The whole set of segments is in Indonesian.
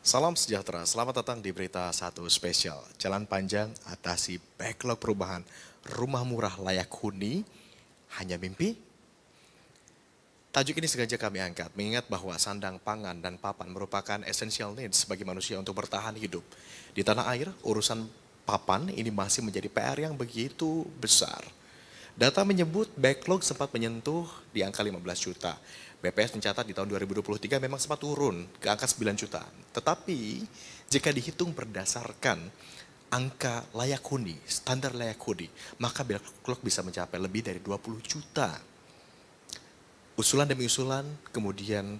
Salam sejahtera, selamat datang di Berita Satu Spesial. Jalan panjang atasi backlog perubahan, rumah murah layak huni, hanya mimpi? Tajuk ini sengaja kami angkat, mengingat bahwa sandang pangan dan papan merupakan essential needs bagi manusia untuk bertahan hidup. Di tanah air, urusan papan ini masih menjadi PR yang begitu besar. Data menyebut backlog sempat menyentuh di angka 15 juta. BPS mencatat di tahun 2023 memang sempat turun ke angka 9 juta. Tetapi jika dihitung berdasarkan angka layak huni, standar layak huni, maka backlog bisa mencapai lebih dari 20 juta. Usulan demi usulan kemudian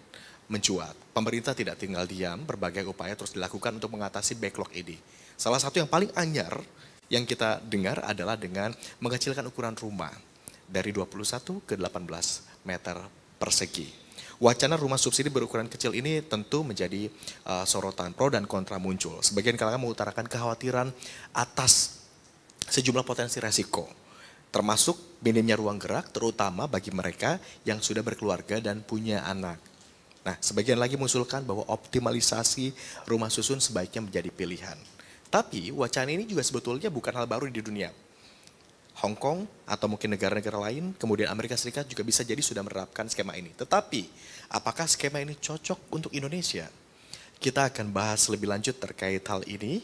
mencuat. Pemerintah tidak tinggal diam, berbagai upaya terus dilakukan untuk mengatasi backlog ini. Salah satu yang paling anyar yang kita dengar adalah dengan mengecilkan ukuran rumah dari 21 ke 18 meter persegi. Wacana rumah subsidi berukuran kecil ini tentu menjadi sorotan pro dan kontra muncul. Sebagian kalangan mengutarakan kekhawatiran atas sejumlah potensi resiko, termasuk minimnya ruang gerak terutama bagi mereka yang sudah berkeluarga dan punya anak. Nah, sebagian lagi mengusulkan bahwa optimalisasi rumah susun sebaiknya menjadi pilihan. Tapi wacana ini juga sebetulnya bukan hal baru di dunia. Hong Kong atau mungkin negara-negara lain, kemudian Amerika Serikat juga bisa jadi sudah menerapkan skema ini. Tetapi, apakah skema ini cocok untuk Indonesia? Kita akan bahas lebih lanjut terkait hal ini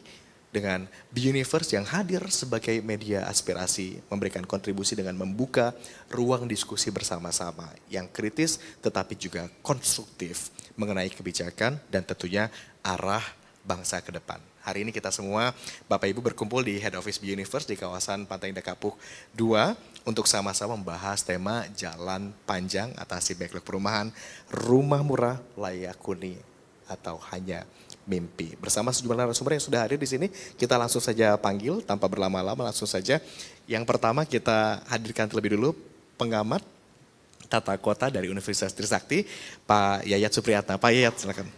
dengan The Universe yang hadir sebagai media aspirasi, memberikan kontribusi dengan membuka ruang diskusi bersama-sama yang kritis tetapi juga konstruktif mengenai kebijakan dan tentunya arah bangsa ke depan. Hari ini kita semua Bapak Ibu berkumpul di Head Office The Universe di kawasan Pantai Indah Kapuk 2 untuk sama-sama membahas tema jalan panjang atasi backlog perumahan, rumah murah layak huni atau hanya mimpi. Bersama sejumlah narasumber yang sudah hadir di sini, kita langsung saja panggil tanpa berlama-lama, langsung saja. Yang pertama kita hadirkan terlebih dulu pengamat tata kota dari Universitas Trisakti, Pak Yayat Supriyatna. Pak Yayat, silakan.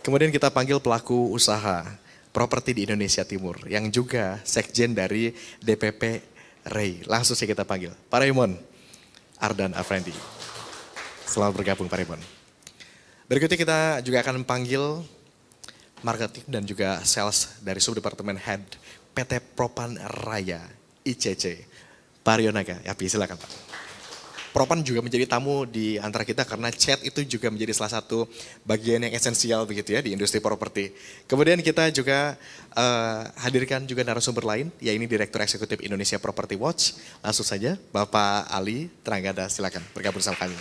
Kemudian kita panggil pelaku usaha properti di Indonesia Timur yang juga sekjen dari DPP REI. Langsung saja kita panggil Pak Raymond Ardan Afendi. Selamat bergabung Pak Raymond. Berikutnya kita juga akan memanggil marketing dan juga sales dari Subdepartemen Head PT Propan Raya ICC. Pak Rionaga, ya silakan Pak. Propan juga menjadi tamu di antara kita karena chat itu juga menjadi salah satu bagian yang esensial begitu ya di industri properti. Kemudian kita juga hadirkan juga narasumber lain, yaitu Direktur Eksekutif Indonesia Property Watch. Langsung saja Bapak Ali Tranggada, silakan bergabung bersama kami.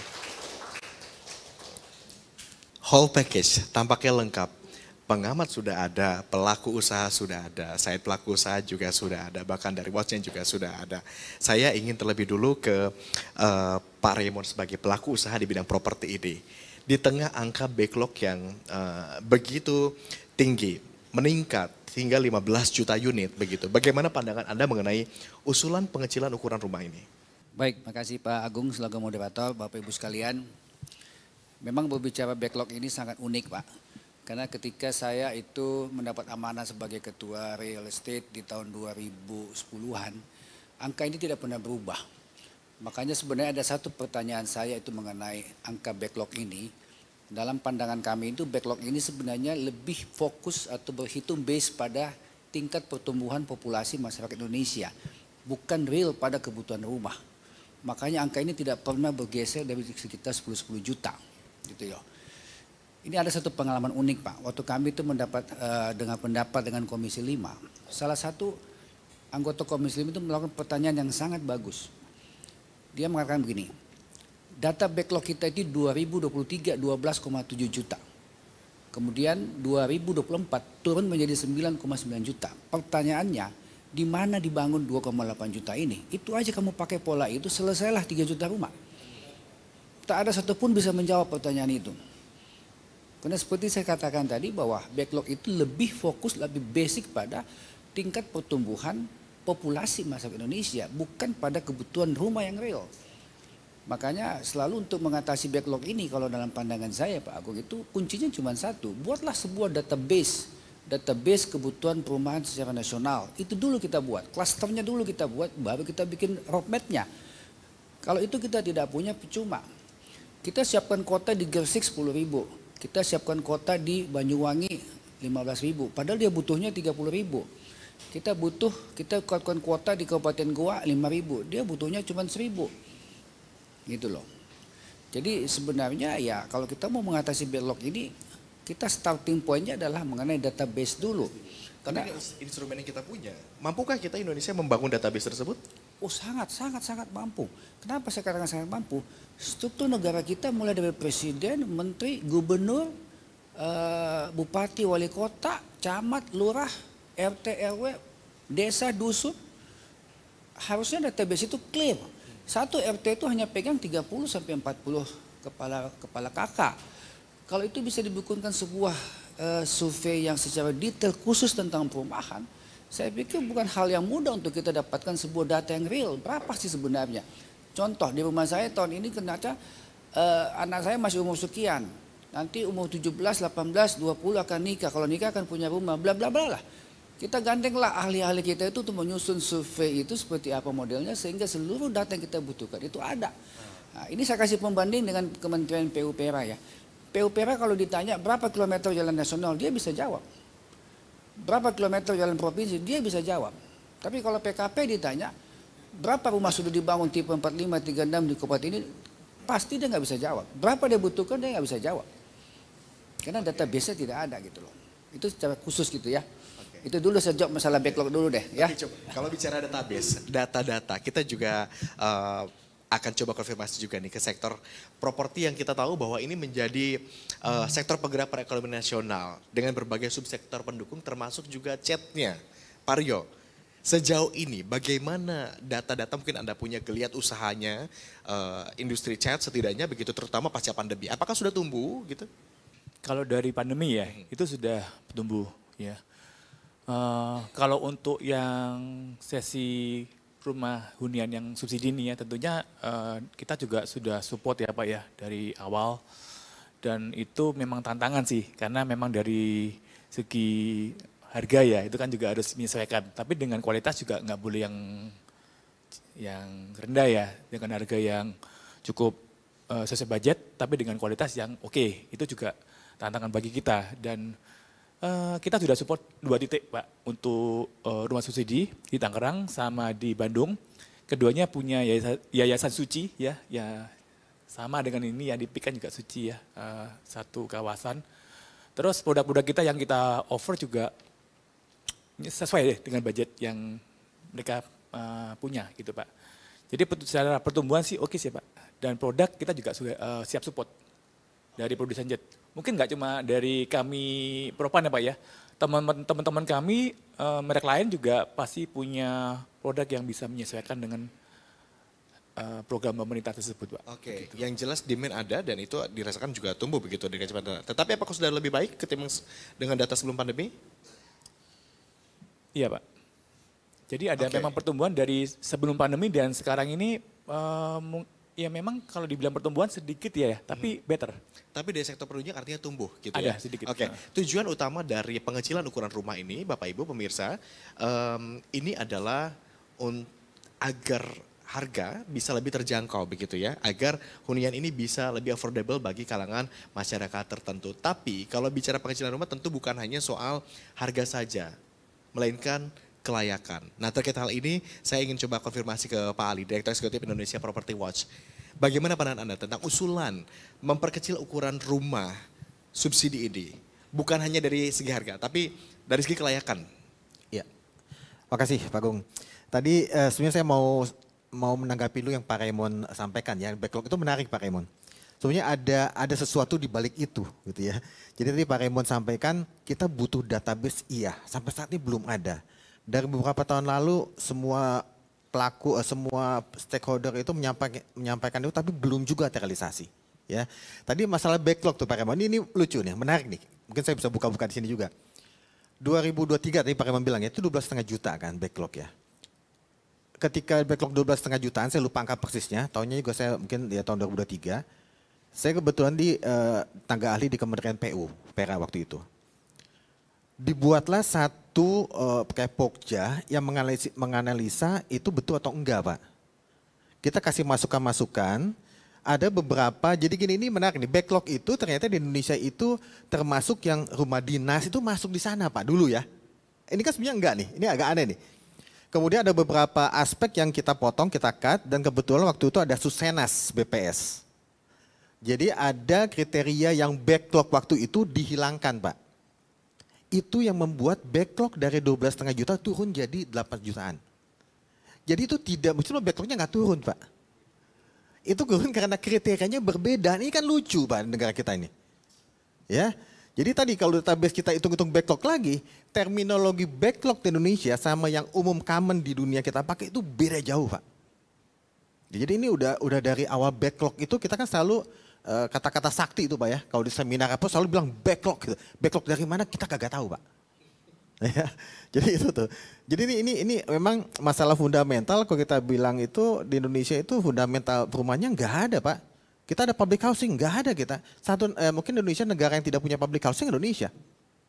Whole package tampaknya lengkap. Pengamat sudah ada, pelaku usaha sudah ada, saya pelaku usaha juga sudah ada, bahkan dari Watchnya juga sudah ada. Saya ingin terlebih dulu ke Pak Raymond sebagai pelaku usaha di bidang properti ini. Di tengah angka backlog yang begitu tinggi, meningkat hingga 15 juta unit begitu. Bagaimana pandangan Anda mengenai usulan pengecilan ukuran rumah ini? Baik, makasih Pak Agung selaku moderator, Bapak Ibu sekalian. Memang berbicara backlog ini sangat unik Pak. Karena ketika saya itu mendapat amanah sebagai ketua real estate di tahun 2010-an, angka ini tidak pernah berubah. Makanya sebenarnya ada satu pertanyaan saya itu mengenai angka backlog ini. Dalam pandangan kami itu backlog ini sebenarnya lebih fokus atau berhitung base pada tingkat pertumbuhan populasi masyarakat Indonesia. Bukan real pada kebutuhan rumah. Makanya angka ini tidak pernah bergeser dari sekitar 10 juta. Gitu ya. Ini ada satu pengalaman unik Pak, waktu kami itu mendapat dengan pendapat dengan Komisi 5, salah satu anggota Komisi 5 itu melakukan pertanyaan yang sangat bagus. Dia mengatakan begini, data backlog kita itu 2023 12,7 juta, kemudian 2024 turun menjadi 9,9 juta. Pertanyaannya, di mana dibangun 2,8 juta ini? Itu aja kamu pakai pola itu, selesailah 3 juta rumah. Tak ada satupun bisa menjawab pertanyaan itu. Karena seperti saya katakan tadi bahwa backlog itu lebih fokus, lebih basic pada tingkat pertumbuhan populasi masyarakat Indonesia. Bukan pada kebutuhan rumah yang real. Makanya selalu untuk mengatasi backlog ini kalau dalam pandangan saya Pak Agung itu kuncinya cuma satu. Buatlah sebuah database kebutuhan perumahan secara nasional. Itu dulu kita buat, klasternya dulu kita buat, baru kita bikin roadmap-nya. Kalau itu kita tidak punya percuma. Kita siapkan kota di Gresik 10.000. kita siapkan kuota di Banyuwangi 15.000, padahal dia butuhnya 30.000. Kita kuatkan kuota di Kabupaten Goa 5.000, dia butuhnya cuma 1.000. Gitu loh. Jadi sebenarnya ya kalau kita mau mengatasi backlog ini, kita starting pointnya adalah mengenai database dulu. Tapi instrumen yang kita punya, mampukah kita Indonesia membangun database tersebut? Oh sangat mampu. Kenapa saya katakan sangat mampu? Struktur negara kita mulai dari presiden, menteri, gubernur, bupati, wali kota, camat, lurah, RT, RW, desa, dusun, harusnya database itu clear. Satu RT itu hanya pegang 30 sampai 40 kepala kakak. Kalau itu bisa dibukukan sebuah survei yang secara detail khusus tentang perumahan, saya pikir bukan hal yang mudah untuk kita dapatkan sebuah data yang real. Berapa sih sebenarnya? Contoh di rumah saya tahun ini ternyata anak saya masih umur sekian. Nanti umur 17, 18, 20 akan nikah. Kalau nikah akan punya rumah, bla bla bla lah. Kita gandenglah ahli-ahli kita itu untuk menyusun survei itu seperti apa modelnya sehingga seluruh data yang kita butuhkan itu ada. Nah, ini saya kasih pembanding dengan Kementerian PUPR ya. PUPR kalau ditanya berapa kilometer jalan nasional, dia bisa jawab. Berapa kilometer jalan provinsi, dia bisa jawab. Tapi kalau PKP ditanya, berapa rumah sudah dibangun tipe 45, 36 di kabupaten ini, pasti dia nggak bisa jawab. Berapa dia butuhkan, dia nggak bisa jawab. Karena database-nya tidak ada gitu loh. Itu secara khusus gitu ya. Itu dulu saya jawab masalah backlog dulu deh ya. Coba, kalau bicara database, data-data, kita juga akan coba konfirmasi juga nih ke sektor properti yang kita tahu bahwa ini menjadi sektor penggerak perekonomian nasional dengan berbagai subsektor pendukung termasuk juga chatnya. Pak Rio, sejauh ini bagaimana data-data mungkin Anda punya geliat usahanya industri chat setidaknya begitu terutama pasca pandemi. Apakah sudah tumbuh gitu? Kalau dari pandemi ya itu sudah tumbuh ya. Kalau untuk yang sesi rumah hunian yang subsidi ini ya tentunya kita juga sudah support ya Pak ya dari awal dan itu memang tantangan sih karena memang dari segi harga ya itu kan juga harus menyesuaikan tapi dengan kualitas juga nggak boleh yang rendah ya dengan harga yang cukup sesuai budget tapi dengan kualitas yang oke itu juga tantangan bagi kita dan kita sudah support 2 titik Pak untuk rumah subsidi di Tangerang sama di Bandung. Keduanya punya yayasan suci ya sama dengan ini yang di PIK kan juga suci ya satu kawasan. Terus produk-produk kita yang kita offer juga sesuai deh dengan budget yang mereka punya gitu Pak. Jadi secara pertumbuhan sih oke sih Pak. Dan produk kita juga sudah siap support dari produsen jet. Mungkin nggak cuma dari kami Propan ya Pak ya, teman-teman kami merek lain juga pasti punya produk yang bisa menyesuaikan dengan program pemerintah tersebut Pak. Oke, begitu. Yang jelas demand ada dan itu dirasakan juga tumbuh begitu di kecepatan. Tetapi apakah sudah lebih baik ketimbang dengan data sebelum pandemi? Iya Pak. Jadi ada memang pertumbuhan dari sebelum pandemi dan sekarang ini ya memang kalau dibilang pertumbuhan sedikit ya, tapi better. Tapi dari sektor penunjang artinya tumbuh gitu ya? Ada sedikit. Oke, tujuan utama dari pengecilan ukuran rumah ini Bapak Ibu pemirsa, ini adalah agar harga bisa lebih terjangkau begitu ya, agar hunian ini bisa lebih affordable bagi kalangan masyarakat tertentu. Tapi kalau bicara pengecilan rumah tentu bukan hanya soal harga saja, melainkan kelayakan. Nah terkait hal ini saya ingin coba konfirmasi ke Pak Ali, Direktur Eksekutif Indonesia Property Watch. Bagaimana pandangan Anda tentang usulan memperkecil ukuran rumah subsidi ini? Bukan hanya dari segi harga, tapi dari segi kelayakan. Ya, makasih Pak Agung. Tadi sebenarnya saya mau menanggapi dulu yang Pak Raymond sampaikan ya, backlog itu menarik Pak Raymond. Sebenarnya ada sesuatu di balik itu gitu ya. Jadi tadi Pak Raymond sampaikan kita butuh database iya, sampai saat ini belum ada. Dari beberapa tahun lalu semua pelaku, semua stakeholder itu menyampaikan itu tapi belum juga terrealisasi. Ya, tadi masalah backlog tuh Pak Raymond, ini lucu nih, menarik nih. Mungkin saya bisa buka-buka di sini juga. 2023 tadi Pak Raymond bilang ya, itu 12,5 juta kan backlog ya. Ketika backlog 12,5 jutaan, saya lupa angka persisnya, tahunnya juga saya mungkin ya tahun 2023. Saya kebetulan di tenaga ahli di Kementerian PU, PERA waktu itu. Dibuatlah satu kayak Pokja yang menganalisa itu betul atau enggak Pak. Kita kasih masukan-masukan, ada beberapa, jadi gini, ini menarik nih, backlog itu ternyata di Indonesia itu termasuk yang rumah dinas itu masuk di sana Pak dulu ya. Ini kan sebenarnya enggak nih, ini agak aneh nih. Kemudian ada beberapa aspek yang kita potong, kita cut, dan kebetulan waktu itu ada Susenas BPS. Jadi ada kriteria yang backlog waktu itu dihilangkan Pak. Itu yang membuat backlog dari 12,5 juta turun jadi 8 jutaan. Jadi itu tidak, maksudnya backlognya nggak turun Pak. Itu turun karena kriterianya berbeda. Ini kan lucu Pak negara kita ini. Ya. Jadi tadi kalau database kita hitung-hitung backlog lagi, terminologi backlog di Indonesia sama yang umum common di dunia kita pakai itu beda jauh Pak. Jadi ini udah dari awal backlog itu kita kan selalu kata-kata sakti itu Pak ya. Kalau di seminar apa selalu bilang backlog gitu. Backlog dari mana kita kagak tahu Pak. Ya, jadi itu tuh. Jadi ini memang masalah fundamental kalau kita bilang itu di Indonesia itu fundamental perumahannya nggak ada Pak. Kita ada public housing nggak ada kita. Mungkin Indonesia negara yang tidak punya public housing Indonesia.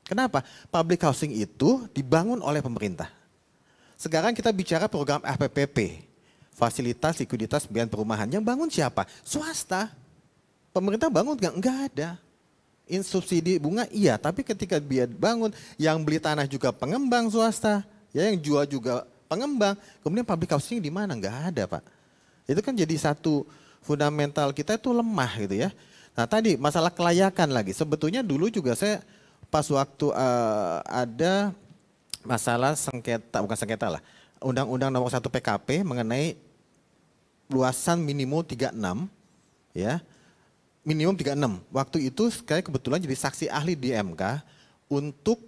Kenapa? Public housing itu dibangun oleh pemerintah. Sekarang kita bicara program FPPP, fasilitas likuiditas pembiayaan perumahan. Yang bangun siapa? Swasta. Pemerintah bangun nggak ada. Subsidi bunga iya, tapi ketika dia bangun, yang beli tanah juga pengembang swasta, ya yang jual juga pengembang, kemudian public housing di mana? Nggak ada Pak. Itu kan jadi satu fundamental kita itu lemah gitu ya. Nah tadi masalah kelayakan lagi, sebetulnya dulu juga saya pas waktu ada masalah sengketa, bukan sengketa lah, Undang-Undang Nomor 1 PKP mengenai luasan minimum 36, ya. Minimum 36. Waktu itu saya kebetulan jadi saksi ahli di MK untuk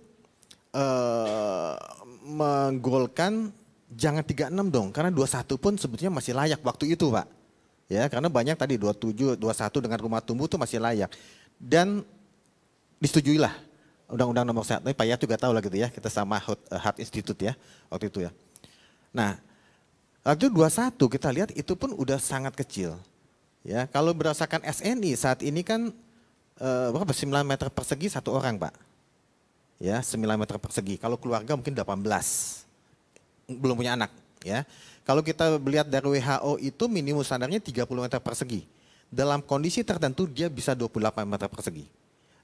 menggolkan jangan 36 dong. Karena 21 pun sebetulnya masih layak waktu itu Pak. Ya, karena banyak tadi 27, 21 dengan rumah tumbuh itu masih layak. Dan disetujuilah Undang-Undang Nomor 1. Pak Yat juga tahu lah gitu ya. Kita sama Hart Institute ya waktu itu ya. Nah, waktu 21 kita lihat itu pun udah sangat kecil. Ya, kalau berdasarkan SNI saat ini kan berapa 9 meter persegi satu orang Pak. Ya, 9 meter persegi. Kalau keluarga mungkin 18. Belum punya anak ya. Kalau kita melihat dari WHO itu minimum standarnya 30 meter persegi. Dalam kondisi tertentu dia bisa 28 meter persegi.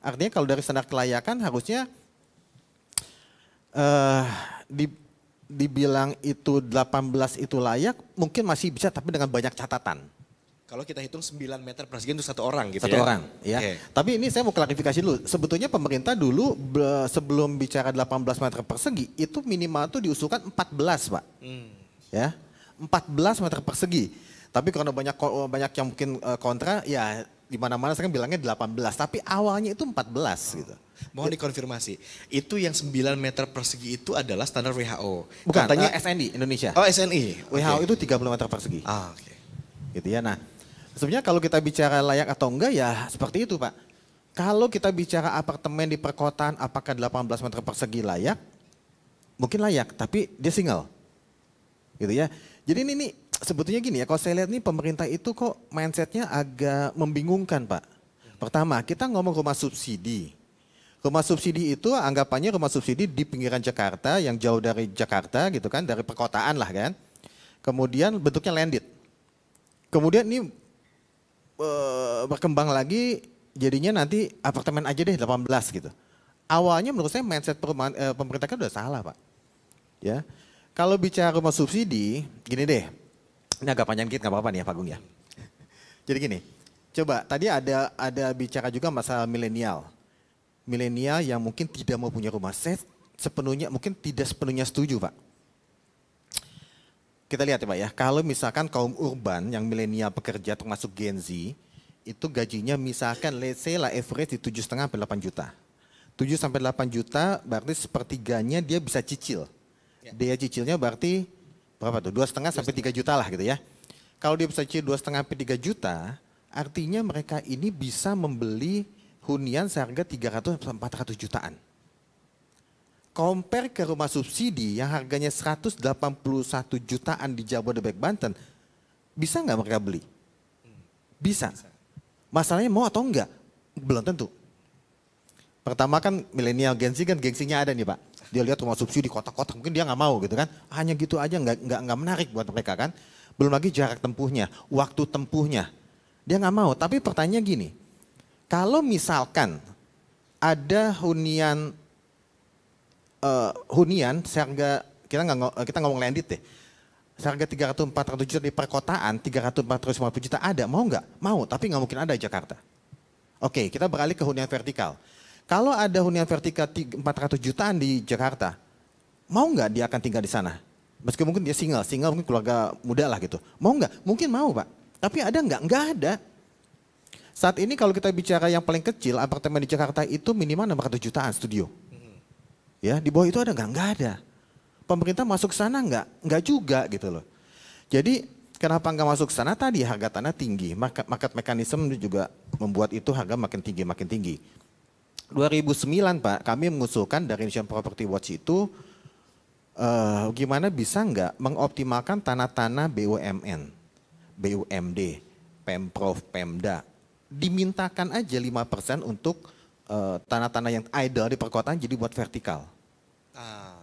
Artinya kalau dari standar kelayakan harusnya dibilang itu 18 itu layak mungkin masih bisa tapi dengan banyak catatan. Kalau kita hitung 9 meter persegi untuk satu orang gitu satu ya? orang, ya. Okay. Tapi ini saya mau klarifikasi dulu. Sebetulnya pemerintah dulu sebelum bicara 18 meter persegi, itu minimal tuh diusulkan 14 Pak. Ya, 14 meter persegi. Tapi karena banyak yang mungkin kontra, ya di mana-mana saya kan bilangnya 18. Tapi awalnya itu 14 gitu. Mohon dikonfirmasi, itu yang 9 meter persegi itu adalah standar WHO? Bukan, katanya SNI Indonesia. Oh SNI? WHO itu 30 meter persegi. Ah, oke. Gitu ya, nah. Sebenarnya kalau kita bicara layak atau enggak ya seperti itu Pak. Kalau kita bicara apartemen di perkotaan apakah 18 meter persegi layak? Mungkin layak tapi dia single. Gitu ya. Jadi ini sebetulnya gini ya, kalau saya lihat nih pemerintah itu kok mindsetnya agak membingungkan Pak. Pertama kita ngomong rumah subsidi. Rumah subsidi itu anggapannya rumah subsidi di pinggiran Jakarta yang jauh dari Jakarta gitu kan, dari perkotaan lah kan. Kemudian bentuknya landed. Kemudian ini berkembang lagi jadinya nanti apartemen aja deh 18 gitu. Awalnya menurut saya mindset pemerintah kan udah salah Pak. Ya, kalau bicara rumah subsidi, gini deh, ini agak panjang dikit nggak apa-apa nih ya Pak Agung ya. Jadi gini, coba tadi ada bicara juga masalah milenial. Milenial yang mungkin tidak mau punya rumah, saya mungkin tidak sepenuhnya setuju Pak. Kita lihat ya Pak ya, kalau misalkan kaum urban yang milenial pekerja termasuk Gen Z, itu gajinya misalkan let's say lah average di 7,5 sampai 8 juta. 7 sampai 8 juta berarti sepertiganya dia bisa cicil. Ya. Dia cicilnya berarti berapa tuh? 2,5 sampai 3 juta lah gitu ya. Kalau dia bisa cicil 2,5 sampai 3 juta, artinya mereka ini bisa membeli hunian seharga 300 sampai 400 jutaan. Compare ke rumah subsidi yang harganya 181 jutaan di Jabodetabek Banten, bisa nggak mereka beli? Bisa. Masalahnya mau atau enggak? Belum tentu. Pertama kan milenial Gen Z kan gengsinya ada nih Pak. Dia lihat rumah subsidi kotak-kotak mungkin dia nggak mau gitu kan. Hanya gitu aja nggak menarik buat mereka kan. Belum lagi jarak tempuhnya, waktu tempuhnya. Dia nggak mau. Tapi pertanyaannya gini, kalau misalkan ada hunian seharga, kita ngomong landed deh, seharga 300-400 juta di perkotaan, 300-450 juta ada, mau nggak? Mau, tapi nggak mungkin ada di Jakarta. Oke, kita beralih ke hunian vertikal. Kalau ada hunian vertikal 400 jutaan di Jakarta, mau nggak dia akan tinggal di sana? Meski mungkin dia single mungkin keluarga muda lah gitu. Mau nggak? Mungkin mau Pak. Tapi ada nggak? Nggak ada. Saat ini kalau kita bicara yang paling kecil, apartemen di Jakarta itu minimal 600 jutaan studio. Ya, di bawah itu ada nggak? Nggak ada. Pemerintah masuk ke sana nggak? Nggak juga gitu loh. Jadi kenapa nggak masuk ke sana tadi? Harga tanah tinggi. Market mechanism juga membuat itu harga makin tinggi. 2009 Pak, kami mengusulkan dari Indonesian Property Watch itu gimana bisa nggak mengoptimalkan tanah-tanah BUMN, BUMD, Pemprov, Pemda. Dimintakan aja 5% untuk tanah-tanah yang idle di perkotaan jadi buat vertikal.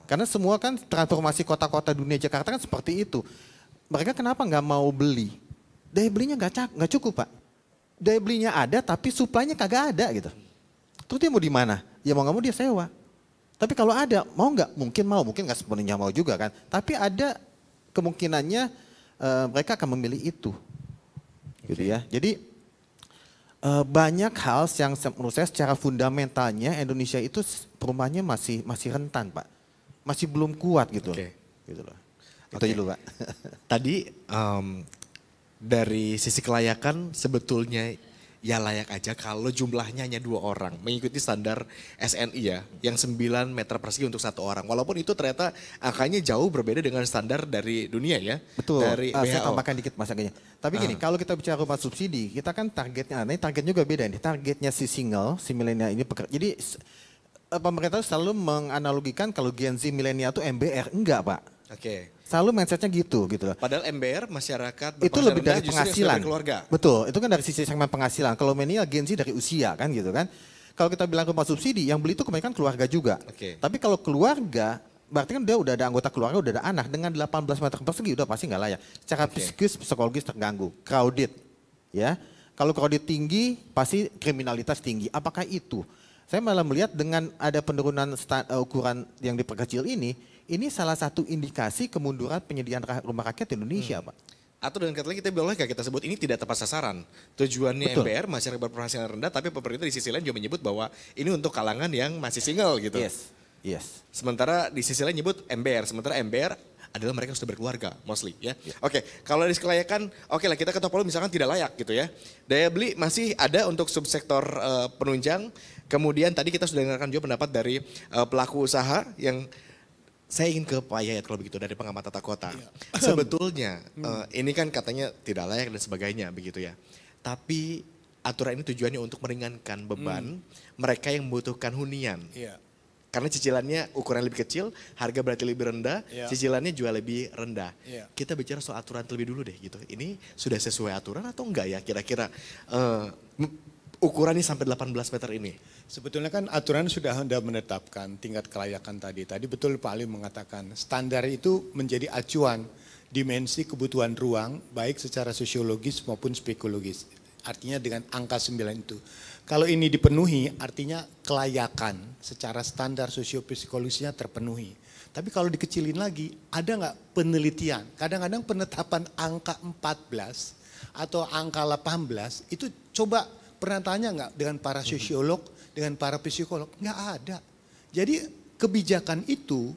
Karena semua kan transformasi kota-kota dunia Jakarta kan seperti itu. Mereka kenapa nggak mau beli? Daya belinya nggak cukup Pak. Daya belinya ada tapi suplainya kagak ada gitu. Terus dia mau di mana? Ya mau nggak mau dia sewa. Tapi kalau ada, mau nggak? Mungkin mau, mungkin nggak sepenuhnya mau juga kan. Tapi ada kemungkinannya mereka akan memilih itu. Gitu ya. Jadi banyak hal yang menurut saya secara fundamentalnya Indonesia itu perumahannya masih rentan Pak. Masih belum kuat gitu. Gitu loh. Itu aja dulu Pak. Tadi dari sisi kelayakan sebetulnya ya layak aja kalau jumlahnya hanya 2 orang. Mengikuti standar SNI ya, yang 9 meter persegi untuk 1 orang. Walaupun itu ternyata angkanya jauh berbeda dengan standar dari dunia ya. Betul, dari saya WHO. tambahkan dikit masanya. Tapi gini, kalau kita bicara rumah subsidi, kita kan targetnya, ini target juga beda nih. Targetnya si milenial ini pekerja. Jadi pemerintah selalu menganalogikan kalau Gen Z milenial itu MBR. Enggak Pak. Oke. Selalu mindsetnya gitu loh. Padahal MBR masyarakat Itu lebih dari justru yang penghasilan. sudah berkeluarga. Betul, itu kan dari sisi segmen penghasilan. Kalau milenial Gen Z dari usia kan gitu kan. Kalau kita bilang rumah subsidi, yang beli itu kebanyakan keluarga juga. Oke. Tapi kalau keluarga, berarti kan dia udah ada anggota keluarga, udah ada anak. Dengan 18 meter persegi udah pasti nggak layak. Secara psikologis terganggu, crowded. Ya, kalau crowded tinggi, pasti kriminalitas tinggi. Apakah itu? Saya malah melihat dengan ada penurunan ukuran yang diperkecil ini salah satu indikasi kemunduran penyediaan rumah rakyat di Indonesia, Pak. Atau dengan kata lain kita boleh kita sebut ini tidak tepat sasaran. Tujuannya Betul. MBR masyarakat berpenghasilan rendah, tapi pemerintah di sisi lain juga menyebut bahwa ini untuk kalangan yang masih single gitu. Yes. Sementara di sisi lain nyebut MBR, sementara MBR adalah mereka yang sudah berkeluarga, mostly ya. Oke, kalau dari kelayakan, oke lah kita ketok palu misalkan tidak layak gitu ya. Daya beli masih ada untuk subsektor penunjang. Kemudian tadi kita sudah dengarkan juga pendapat dari pelaku usaha yang saya ingin ke Pak Yayat kalau begitu dari pengamat tata kota. Sebetulnya ini kan katanya tidak layak dan sebagainya begitu ya. Tapi aturan ini tujuannya untuk meringankan beban mereka yang membutuhkan hunian. Karena cicilannya ukuran lebih kecil, harga berarti lebih rendah, cicilannya juga lebih rendah. Kita bicara soal aturan terlebih dulu deh gitu. Ini sudah sesuai aturan atau enggak ya kira-kira ukurannya sampai 18 meter ini? Sebetulnya kan aturan sudah menetapkan tingkat kelayakan tadi. Tadi betul Pak Ali mengatakan standar itu menjadi acuan dimensi kebutuhan ruang baik secara sosiologis maupun psikologis. Artinya dengan angka 9 itu. Kalau ini dipenuhi artinya kelayakan secara standar sosiopsikologisnya terpenuhi. Tapi kalau dikecilin lagi ada nggak penelitian? Kadang-kadang penetapan angka 14 atau angka 18 itu coba pernah tanya nggak dengan para sosiolog, dengan para psikolog? Nggak ada. Jadi kebijakan itu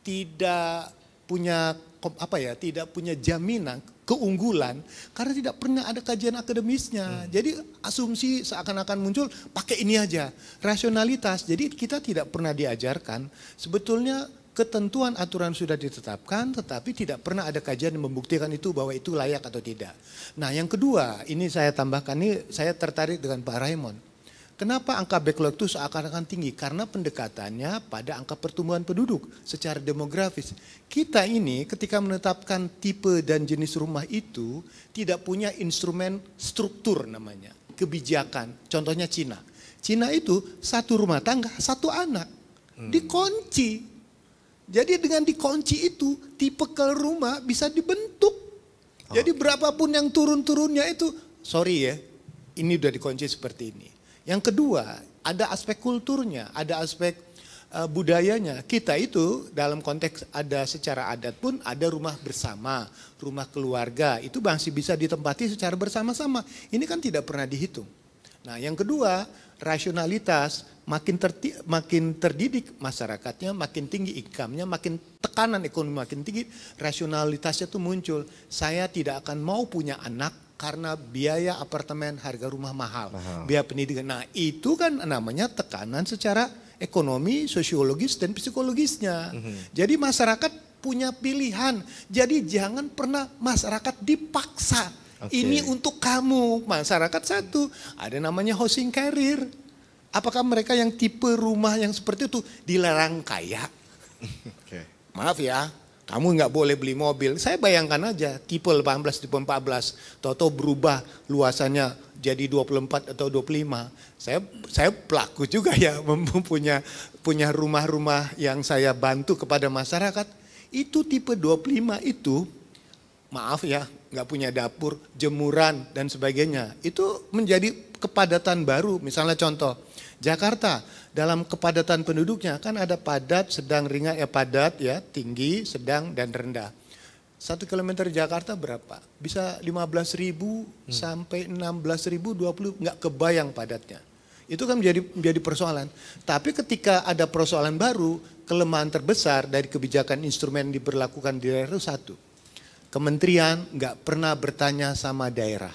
tidak punya tidak punya jaminan keunggulan karena tidak pernah ada kajian akademisnya. Jadi asumsi seakan-akan muncul pakai ini aja. Rasionalitas. Jadi kita tidak pernah diajarkan sebetulnya ketentuan aturan sudah ditetapkan tetapi tidak pernah ada kajian yang membuktikan itu bahwa itu layak atau tidak. Nah yang kedua ini saya tambahkan, ini saya tertarik dengan Pak Raymond. Kenapa angka backlog itu seakan-akan tinggi? Karena pendekatannya pada angka pertumbuhan penduduk secara demografis. Kita ini ketika menetapkan tipe dan jenis rumah itu tidak punya instrumen struktur namanya, kebijakan. Contohnya Cina. Cina itu satu rumah tangga, satu anak. Dikunci. Jadi dengan dikunci itu tipe rumah bisa dibentuk. Jadi berapapun yang turun-turunnya itu, sorry ya, ini udah dikunci seperti ini. Yang kedua, ada aspek kulturnya, ada aspek budayanya. Kita itu dalam konteks ada secara adat pun ada rumah bersama, rumah keluarga, itu masih bisa ditempati secara bersama-sama. Ini kan tidak pernah dihitung. Nah yang kedua, rasionalitas, makin terdidik masyarakatnya, makin tinggi income-nya, makin tekanan ekonomi makin tinggi, rasionalitasnya itu muncul. Saya tidak akan mau punya anak karena biaya apartemen, harga rumah mahal. Biaya pendidikan. Nah itu kan namanya tekanan secara ekonomi, sosiologis, dan psikologisnya. Jadi masyarakat punya pilihan. Jadi jangan pernah masyarakat dipaksa. Ini untuk kamu, masyarakat satu. Ada namanya housing career. Apakah mereka yang tipe rumah yang seperti itu dilarang kaya? Maaf ya, kamu nggak boleh beli mobil. Saya bayangkan aja tipe 18, tipe 14. Toto berubah luasannya jadi 24 atau 25. Saya pelaku juga ya punya rumah-rumah yang saya bantu kepada masyarakat. Itu tipe 25 itu, maaf ya, nggak punya dapur, jemuran dan sebagainya. Itu menjadi kepadatan baru. Misalnya contoh, Jakarta dalam kepadatan penduduknya kan ada padat, sedang, ringan, padat ya, tinggi, sedang dan rendah. 1 kilometer Jakarta berapa? Bisa 15.000 sampai 16.000, 20, nggak kebayang padatnya. Itu kan menjadi persoalan. Tapi ketika ada persoalan baru, kelemahan terbesar dari kebijakan instrumen yang diberlakukan di daerah itu satu. Kementerian nggak pernah bertanya sama daerah.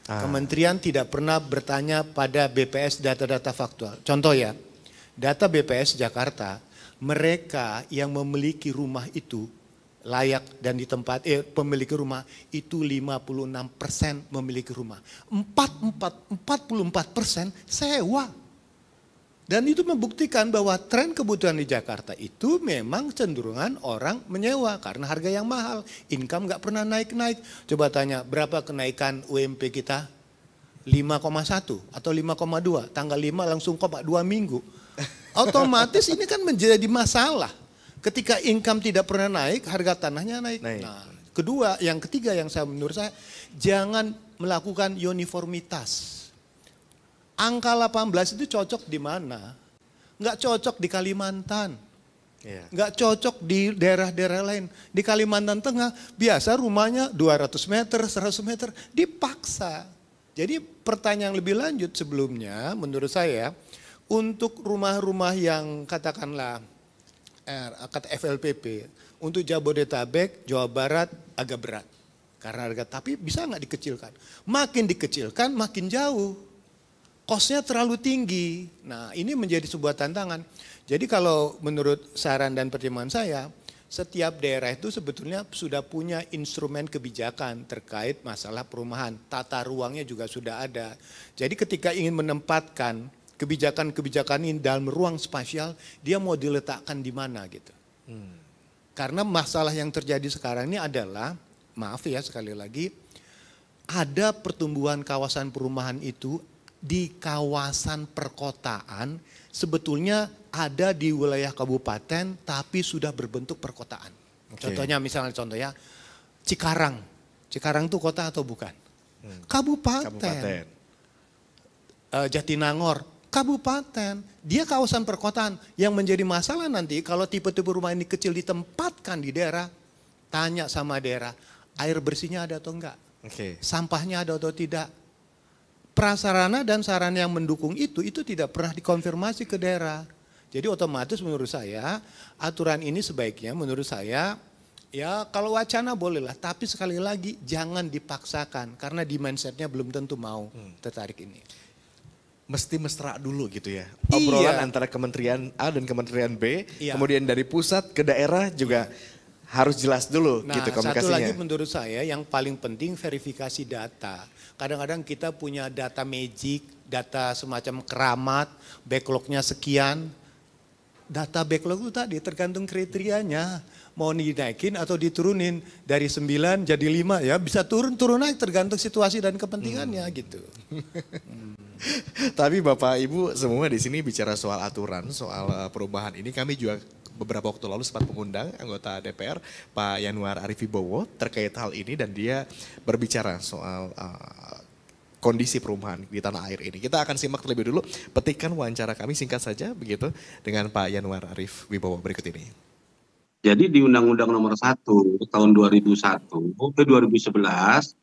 Kementerian tidak pernah bertanya pada BPS data-data faktual. Contoh ya, data BPS Jakarta, mereka yang memiliki rumah itu layak dan di tempat pemilik rumah itu 56% memiliki rumah. 44% sewa. Dan itu membuktikan bahwa tren kebutuhan di Jakarta itu memang cenderungan orang menyewa karena harga yang mahal. Income nggak pernah naik-naik. Coba tanya berapa kenaikan UMP kita? 5,1 atau 5,2. Tanggal 5 langsung 2 minggu. Otomatis ini kan menjadi masalah. Ketika income tidak pernah naik, harga tanahnya naik. Nah, yang ketiga yang menurut saya, jangan melakukan uniformitas. Angka 18 itu cocok di mana? Nggak cocok di Kalimantan. Nggak cocok di daerah-daerah lain. Di Kalimantan Tengah, biasa rumahnya 200 meter, 100 meter, dipaksa. Jadi pertanyaan lebih lanjut sebelumnya, menurut saya, untuk rumah-rumah yang katakanlah, kata FLPP, untuk Jabodetabek, Jawa Barat agak berat. Karena harga, tapi bisa nggak dikecilkan? Makin dikecilkan, makin jauh. Kosnya terlalu tinggi. Nah ini menjadi sebuah tantangan. Jadi kalau menurut saran dan pertimbangan saya, setiap daerah itu sebetulnya sudah punya instrumen kebijakan terkait masalah perumahan. Tata ruangnya juga sudah ada. Jadi ketika ingin menempatkan kebijakan-kebijakan ini dalam ruang spasial, dia mau diletakkan di mana gitu. Karena masalah yang terjadi sekarang ini adalah, maaf ya sekali lagi, ada pertumbuhan kawasan perumahan itu di kawasan perkotaan sebetulnya ada di wilayah kabupaten tapi sudah berbentuk perkotaan. Contohnya misalnya Cikarang. Cikarang itu kota atau bukan? Kabupaten. Jatinangor, kabupaten. Dia kawasan perkotaan. Yang menjadi masalah nanti kalau tipe-tipe rumah ini kecil ditempatkan di daerah, tanya sama daerah, air bersihnya ada atau enggak? Sampahnya ada atau tidak? Prasarana dan sarana yang mendukung itu tidak pernah dikonfirmasi ke daerah. Jadi otomatis menurut saya aturan ini sebaiknya menurut saya ya kalau wacana bolehlah, tapi sekali lagi jangan dipaksakan karena di mindsetnya belum tentu mau tertarik ini. Mesti mesra dulu gitu ya. Obrolan antara Kementerian A dan Kementerian B, kemudian dari pusat ke daerah juga harus jelas dulu gitu komunikasinya. Satu lagi menurut saya yang paling penting verifikasi data. Kadang-kadang kita punya data magic, data semacam keramat, backlognya sekian. Data backlog itu tadi tergantung kriterianya. Mau dinaikin atau diturunin dari 9 jadi 5 ya bisa turun naik tergantung situasi dan kepentingannya gitu. Tapi Bapak Ibu semua di sini bicara soal aturan, soal perubahan ini kami juga beberapa waktu lalu sempat mengundang anggota DPR Pak Yanuar Arif Wibowo terkait hal ini dan dia berbicara soal kondisi perumahan di tanah air ini. Kita akan simak terlebih dulu petikan wawancara kami singkat saja begitu dengan Pak Yanwar Arif Wibowo berikut ini. Jadi di Undang-Undang Nomor 1 tahun 2001 ke 2011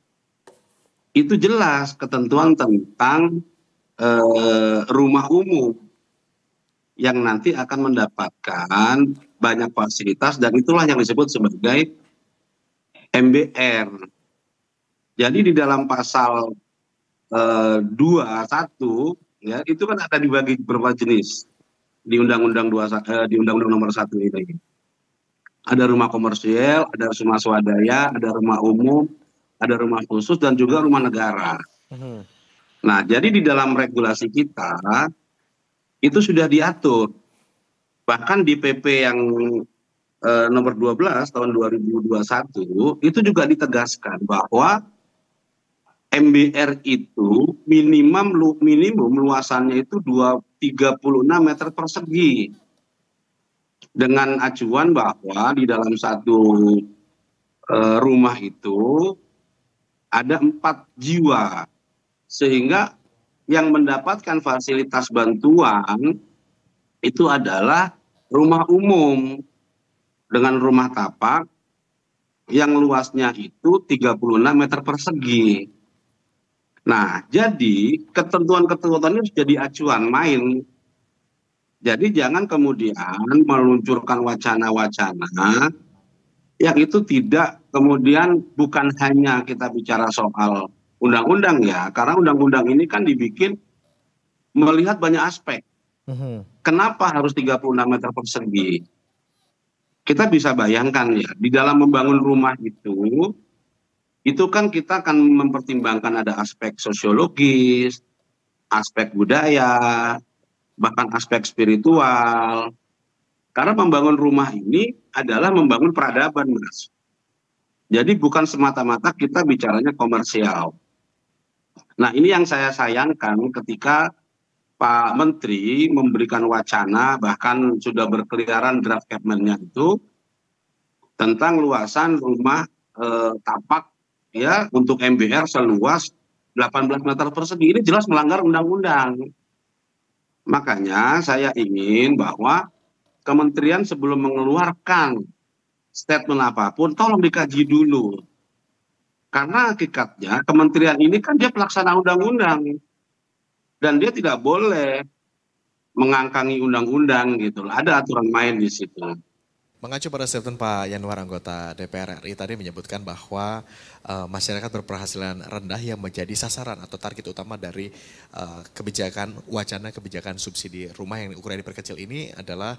itu jelas ketentuan tentang rumah umum yang nanti akan mendapatkan banyak fasilitas dan itulah yang disebut sebagai MBR. Jadi di dalam pasal 21 ya itu kan ada dibagi beberapa jenis di Undang-Undang di Undang-Undang Nomor 1 ini. Ada rumah komersial, ada rumah swadaya, ada rumah umum, ada rumah khusus dan juga rumah negara. Nah, jadi di dalam regulasi kita itu sudah diatur. Bahkan di PP yang nomor 12 tahun 2021 itu juga ditegaskan bahwa MBR itu minimum luasannya itu 36 meter persegi. Dengan acuan bahwa di dalam satu rumah itu ada 4 jiwa. Sehingga yang mendapatkan fasilitas bantuan itu adalah rumah umum dengan rumah tapak yang luasnya itu 36 meter persegi. Nah, jadi ketentuan-ketentuan ini jadi acuan main. Jadi jangan kemudian meluncurkan wacana-wacana yang itu tidak kemudian bukan hanya kita bicara soal undang-undang ya, karena undang-undang ini kan dibikin melihat banyak aspek. Kenapa harus 36 meter persegi? Kita bisa bayangkan ya, di dalam membangun rumah itu kan kita akan mempertimbangkan ada aspek sosiologis, aspek budaya, bahkan aspek spiritual. Karena membangun rumah ini adalah membangun peradaban, Mas. Jadi bukan semata-mata kita bicaranya komersial. Nah, ini yang saya sayangkan ketika Pak Menteri memberikan wacana, bahkan sudah berkeliaran draft Kepmennya itu, tentang luasan rumah tapak ya untuk MBR seluas 18 meter persegi. Ini jelas melanggar undang-undang. Makanya saya ingin bahwa kementerian sebelum mengeluarkan statement apapun, tolong dikaji dulu. Karena hakikatnya kementerian ini kan dia pelaksana undang-undang. Dan dia tidak boleh mengangkangi undang-undang gitu. Ada aturan main di situ. Mengacu pada statement Pak Yanwar anggota DPR RI tadi menyebutkan bahwa masyarakat berpenghasilan rendah yang menjadi sasaran atau target utama dari kebijakan wacana kebijakan subsidi rumah yang ukurannya diperkecil ini adalah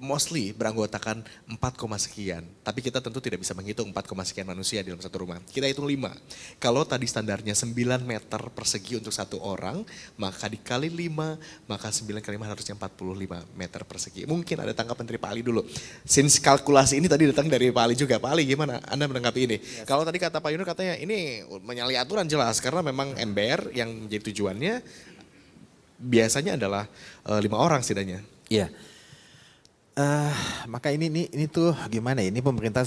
mostly beranggotakan 4, sekian. Tapi kita tentu tidak bisa menghitung 4, sekian manusia di dalam satu rumah. Kita hitung 5. Kalau tadi standarnya 9 meter persegi untuk satu orang, maka dikali 5, maka 9 kali 5 harusnya 45 meter persegi. Mungkin ada tanggapan dari Pak Ali dulu. Since kalkulasi ini tadi datang dari Pak Ali juga. Pak Ali gimana Anda menanggapi ini? Yes. Kalau tadi kata Pak Yunus katanya ini menyalahi aturan jelas. Karena memang MBR yang menjadi tujuannya biasanya adalah 5 orang setidaknya. Iya. Maka ini tuh gimana ya, ini pemerintah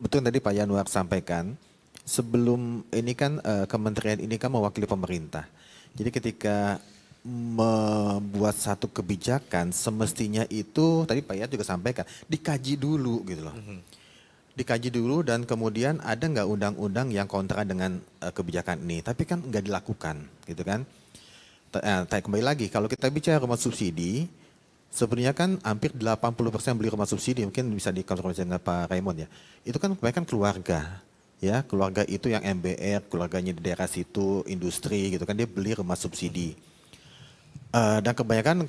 betul tadi Pak Yanwar sampaikan, sebelum ini kan kementerian ini kan mewakili pemerintah. Jadi ketika membuat satu kebijakan semestinya itu, tadi Pak Yan juga sampaikan, dikaji dulu gitu loh. Dikaji dulu dan kemudian ada nggak undang-undang yang kontra dengan kebijakan ini, tapi kan nggak dilakukan gitu kan. Kembali lagi, kalau kita bicara rumah subsidi, sebenarnya kan hampir 80% beli rumah subsidi, mungkin bisa dikonfirmasi dengan Pak Raymond ya. Itu kan kebanyakan keluarga, ya keluarga itu yang MBR, keluarganya di daerah situ, industri gitu kan, dia beli rumah subsidi. Dan kebanyakan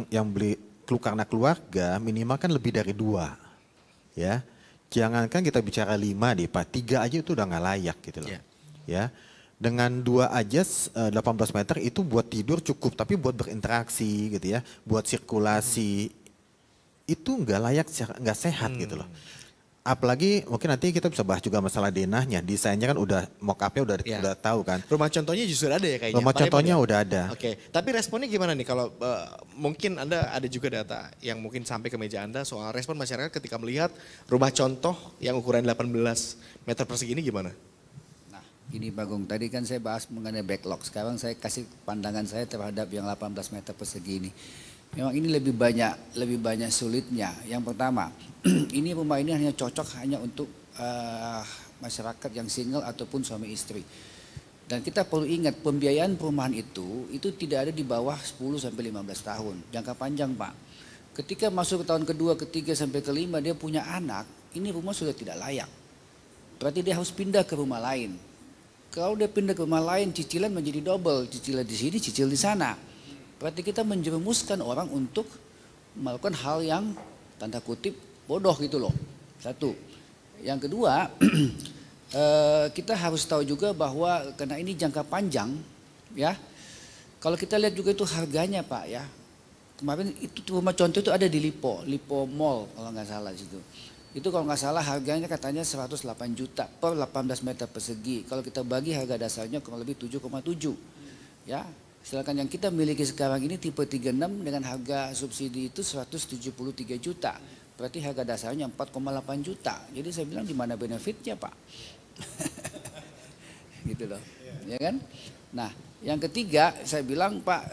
yang beli karena keluarga minimal kan lebih dari 2, ya. Jangankan kita bicara 5 deh Pak, 3 aja itu udah nggak layak gitu loh, ya. Dengan 2 aja 18 meter itu buat tidur cukup, tapi buat berinteraksi gitu ya, buat sirkulasi itu nggak layak, nggak sehat gitu loh. Apalagi mungkin nanti kita bisa bahas juga masalah denahnya, desainnya kan udah mock up-nya udah tahu kan. Rumah contohnya justru ada ya kayaknya. Rumah contohnya udah ada. Oke, tapi responnya gimana nih kalau mungkin Anda ada juga data yang mungkin sampai ke meja Anda soal respon masyarakat ketika melihat rumah contoh yang ukuran 18 meter persegi ini gimana? Ini Pak Agung, tadi kan saya bahas mengenai backlog. Sekarang saya kasih pandangan saya terhadap yang 18 meter persegi ini. Memang ini lebih banyak sulitnya. Yang pertama, ini rumah ini hanya cocok hanya untuk masyarakat yang single ataupun suami istri. Dan kita perlu ingat pembiayaan perumahan itu tidak ada di bawah 10 sampai 15 tahun. Jangka panjang, Pak. Ketika masuk ke tahun kedua, ketiga sampai kelima dia punya anak, ini rumah sudah tidak layak. Berarti dia harus pindah ke rumah lain. Kalau dia pindah ke rumah lain, cicilan menjadi double, cicilan di sini, cicil di sana. Berarti kita menjerumuskan orang untuk melakukan hal yang tanda kutip bodoh gitu loh. Satu. Yang kedua, kita harus tahu juga bahwa karena ini jangka panjang, ya. Kalau kita lihat juga itu harganya, Pak, ya. Kemarin itu rumah contoh itu ada di Lipo Mall kalau nggak salah situ. Itu kalau nggak salah harganya katanya 108 juta per 18 meter persegi. Kalau kita bagi harga dasarnya kurang lebih 7,7. Ya, sedangkan yang kita miliki sekarang ini tipe 36 dengan harga subsidi itu 173 juta. Berarti harga dasarnya 4,8 juta. Jadi saya bilang di mana benefitnya, Pak? Gitu loh. Ya kan? Nah, yang ketiga saya bilang Pak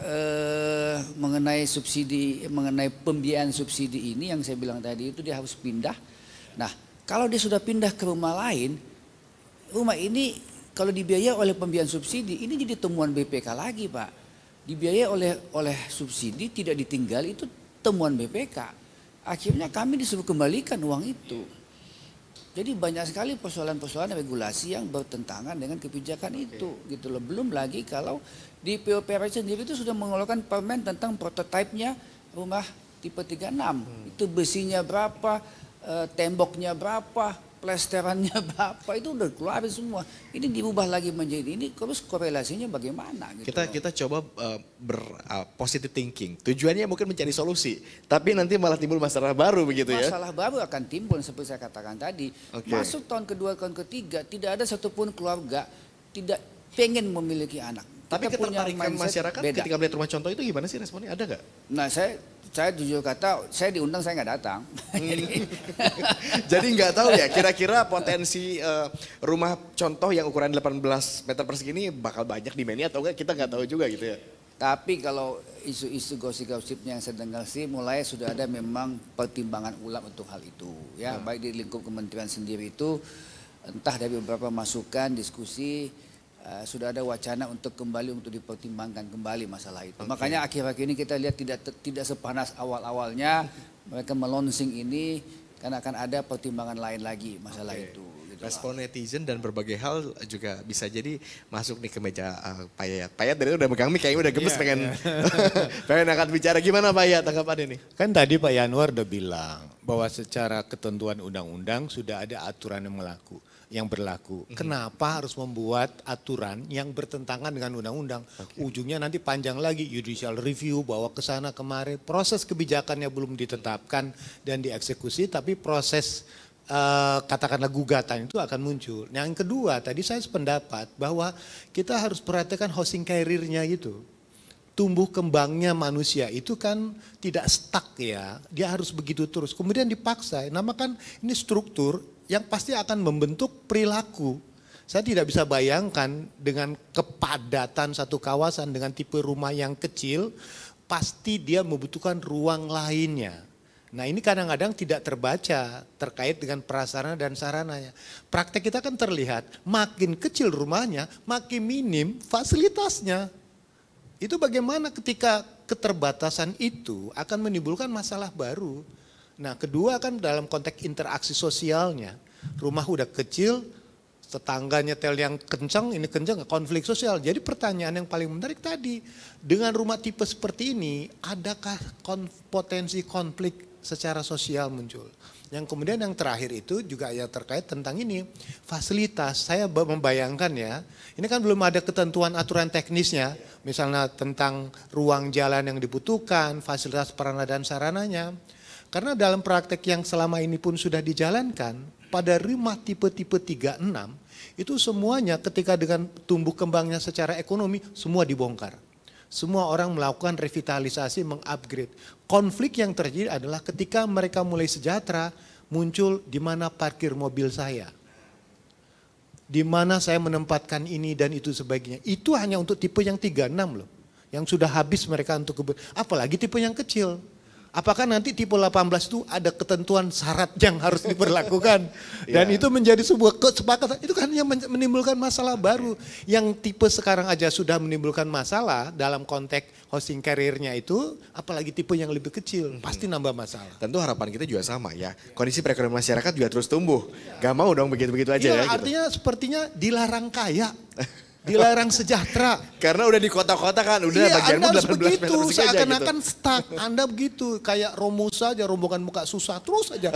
mengenai subsidi, mengenai pembiayaan subsidi ini yang saya bilang tadi itu dia harus pindah. Nah, kalau dia sudah pindah ke rumah lain, rumah ini kalau dibiayai oleh pembiayaan subsidi, ini jadi temuan BPK lagi, Pak. Dibiayai oleh subsidi tidak ditinggal itu temuan BPK. Akhirnya kami disuruh kembalikan uang itu. Jadi banyak sekali persoalan-persoalan regulasi yang bertentangan dengan kebijakan itu, gitu loh. Belum lagi kalau di PUPR sendiri itu sudah mengeluarkan permen tentang prototipe-nya rumah tipe 36. Itu besinya berapa, temboknya berapa, plesterannya berapa, itu udah keluar semua. Ini diubah lagi menjadi ini, terus korelasinya bagaimana? Gitu Kita coba positive thinking. Tujuannya mungkin mencari solusi, tapi nanti malah timbul masalah baru begitu ya? Masalah baru akan timbul seperti saya katakan tadi. Masuk tahun kedua, tahun ketiga, tidak ada satupun keluarga tidak pengen memiliki anak. Tapi Kita punya ketertarikan mindset masyarakat beda. ketika melihat rumah contoh itu gimana sih responnya? Ada nggak? Nah saya jujur kata, saya diundang saya nggak datang. Jadi nggak tahu ya kira-kira potensi rumah contoh yang ukuran 18 meter persegi ini bakal banyak di Meni atau enggak, kita nggak tahu juga gitu ya. Tapi kalau isu-isu gosip-gosipnya yang saya dengar sih mulai sudah ada memang pertimbangan ulang untuk hal itu. Ya, baik di lingkup kementerian sendiri itu entah dari beberapa masukan, diskusi, sudah ada wacana untuk kembali untuk dipertimbangkan kembali masalah itu. Makanya akhir-akhir ini kita lihat tidak sepanas awal-awalnya mereka melonsing ini karena akan ada pertimbangan lain lagi masalah itu. Gitu Respon netizen dan berbagai hal juga bisa jadi masuk nih ke meja Pak Yayat. Pak Yayat dari udah megang mic kayaknya udah gemes pengen angkat bicara. Gimana Pak Yayat tanggapannya nih? Kan tadi Pak Yanwar udah bilang bahwa secara ketentuan undang-undang sudah ada aturan yang berlaku. Kenapa harus membuat aturan yang bertentangan dengan undang-undang? Ujungnya nanti panjang lagi judicial review, bawa ke sana kemari. Proses kebijakannya belum ditetapkan dan dieksekusi, tapi proses katakanlah gugatan itu akan muncul. Yang kedua, tadi saya sependapat bahwa kita harus perhatikan housing career-nya gitu. Tumbuh kembangnya manusia itu kan tidak stuck ya, dia harus begitu terus. Kemudian dipaksa, namakan ini struktur yang pasti akan membentuk perilaku. Saya tidak bisa bayangkan dengan kepadatan satu kawasan dengan tipe rumah yang kecil, pasti dia membutuhkan ruang lainnya. Nah ini kadang-kadang tidak terbaca terkait dengan prasarana dan sarananya. Praktek kita kan terlihat makin kecil rumahnya, makin minim fasilitasnya. Itu bagaimana ketika keterbatasan itu akan menimbulkan masalah baru. Nah kedua kan dalam konteks interaksi sosialnya, rumah udah kecil, tetangganya tel yang kencang, ini kencang, konflik sosial. Jadi pertanyaan yang paling menarik tadi, dengan rumah tipe seperti ini, adakah potensi konflik secara sosial muncul? Yang kemudian yang terakhir itu juga ya terkait tentang ini, fasilitas. Saya membayangkan ya, ini kan belum ada ketentuan aturan teknisnya, misalnya tentang ruang jalan yang dibutuhkan, fasilitas sarana dan sarananya. Karena dalam praktek yang selama ini pun sudah dijalankan, pada rumah tipe-tipe 36, itu semuanya ketika dengan tumbuh kembangnya secara ekonomi, semua dibongkar. Semua orang melakukan revitalisasi, mengupgrade. Konflik yang terjadi adalah ketika mereka mulai sejahtera, muncul di mana parkir mobil saya. di mana saya menempatkan ini dan itu sebagainya. Itu hanya untuk tipe yang 36 loh. Yang sudah habis mereka untuk apalagi tipe yang kecil. Apakah nanti tipe 18 itu ada ketentuan syarat yang harus diberlakukan. Dan itu menjadi sebuah kesepakatan. Itu kan yang menimbulkan masalah baru. Yang tipe sekarang aja sudah menimbulkan masalah dalam konteks hosting carrier-nya itu. Apalagi tipe yang lebih kecil. Pasti nambah masalah. Tentu harapan kita juga sama ya. Kondisi perekonomian masyarakat juga terus tumbuh. Gak mau dong begitu-begitu aja ya. Artinya sepertinya dilarang kaya. Dilarang sejahtera. Karena udah di kota-kota kan, udah bagianmu Anda harus 18 begitu, meter persegi aja seakan-akan gitu. stuck. Anda begitu, kayak rombongan saja, rombongan muka susah terus aja.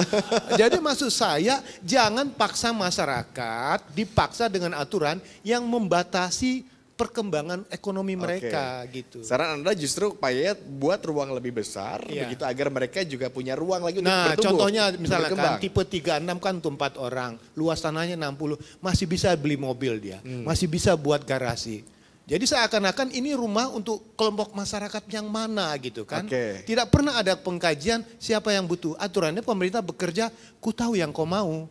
Jadi maksud saya, jangan paksa masyarakat, dipaksa dengan aturan yang membatasi perkembangan ekonomi mereka gitu. Saran Anda justru Pak Yayat buat ruang lebih besar, begitu agar mereka juga punya ruang lagi untuk Nah bertumbuh. contohnya misalnya berkembang. kan tipe 36 kan untuk 4 orang, luas tanahnya 60, masih bisa beli mobil dia, masih bisa buat garasi. Jadi seakan-akan ini rumah untuk kelompok masyarakat yang mana gitu kan. Tidak pernah ada pengkajian siapa yang butuh. Aturannya pemerintah bekerja, ku tahu yang kau mau.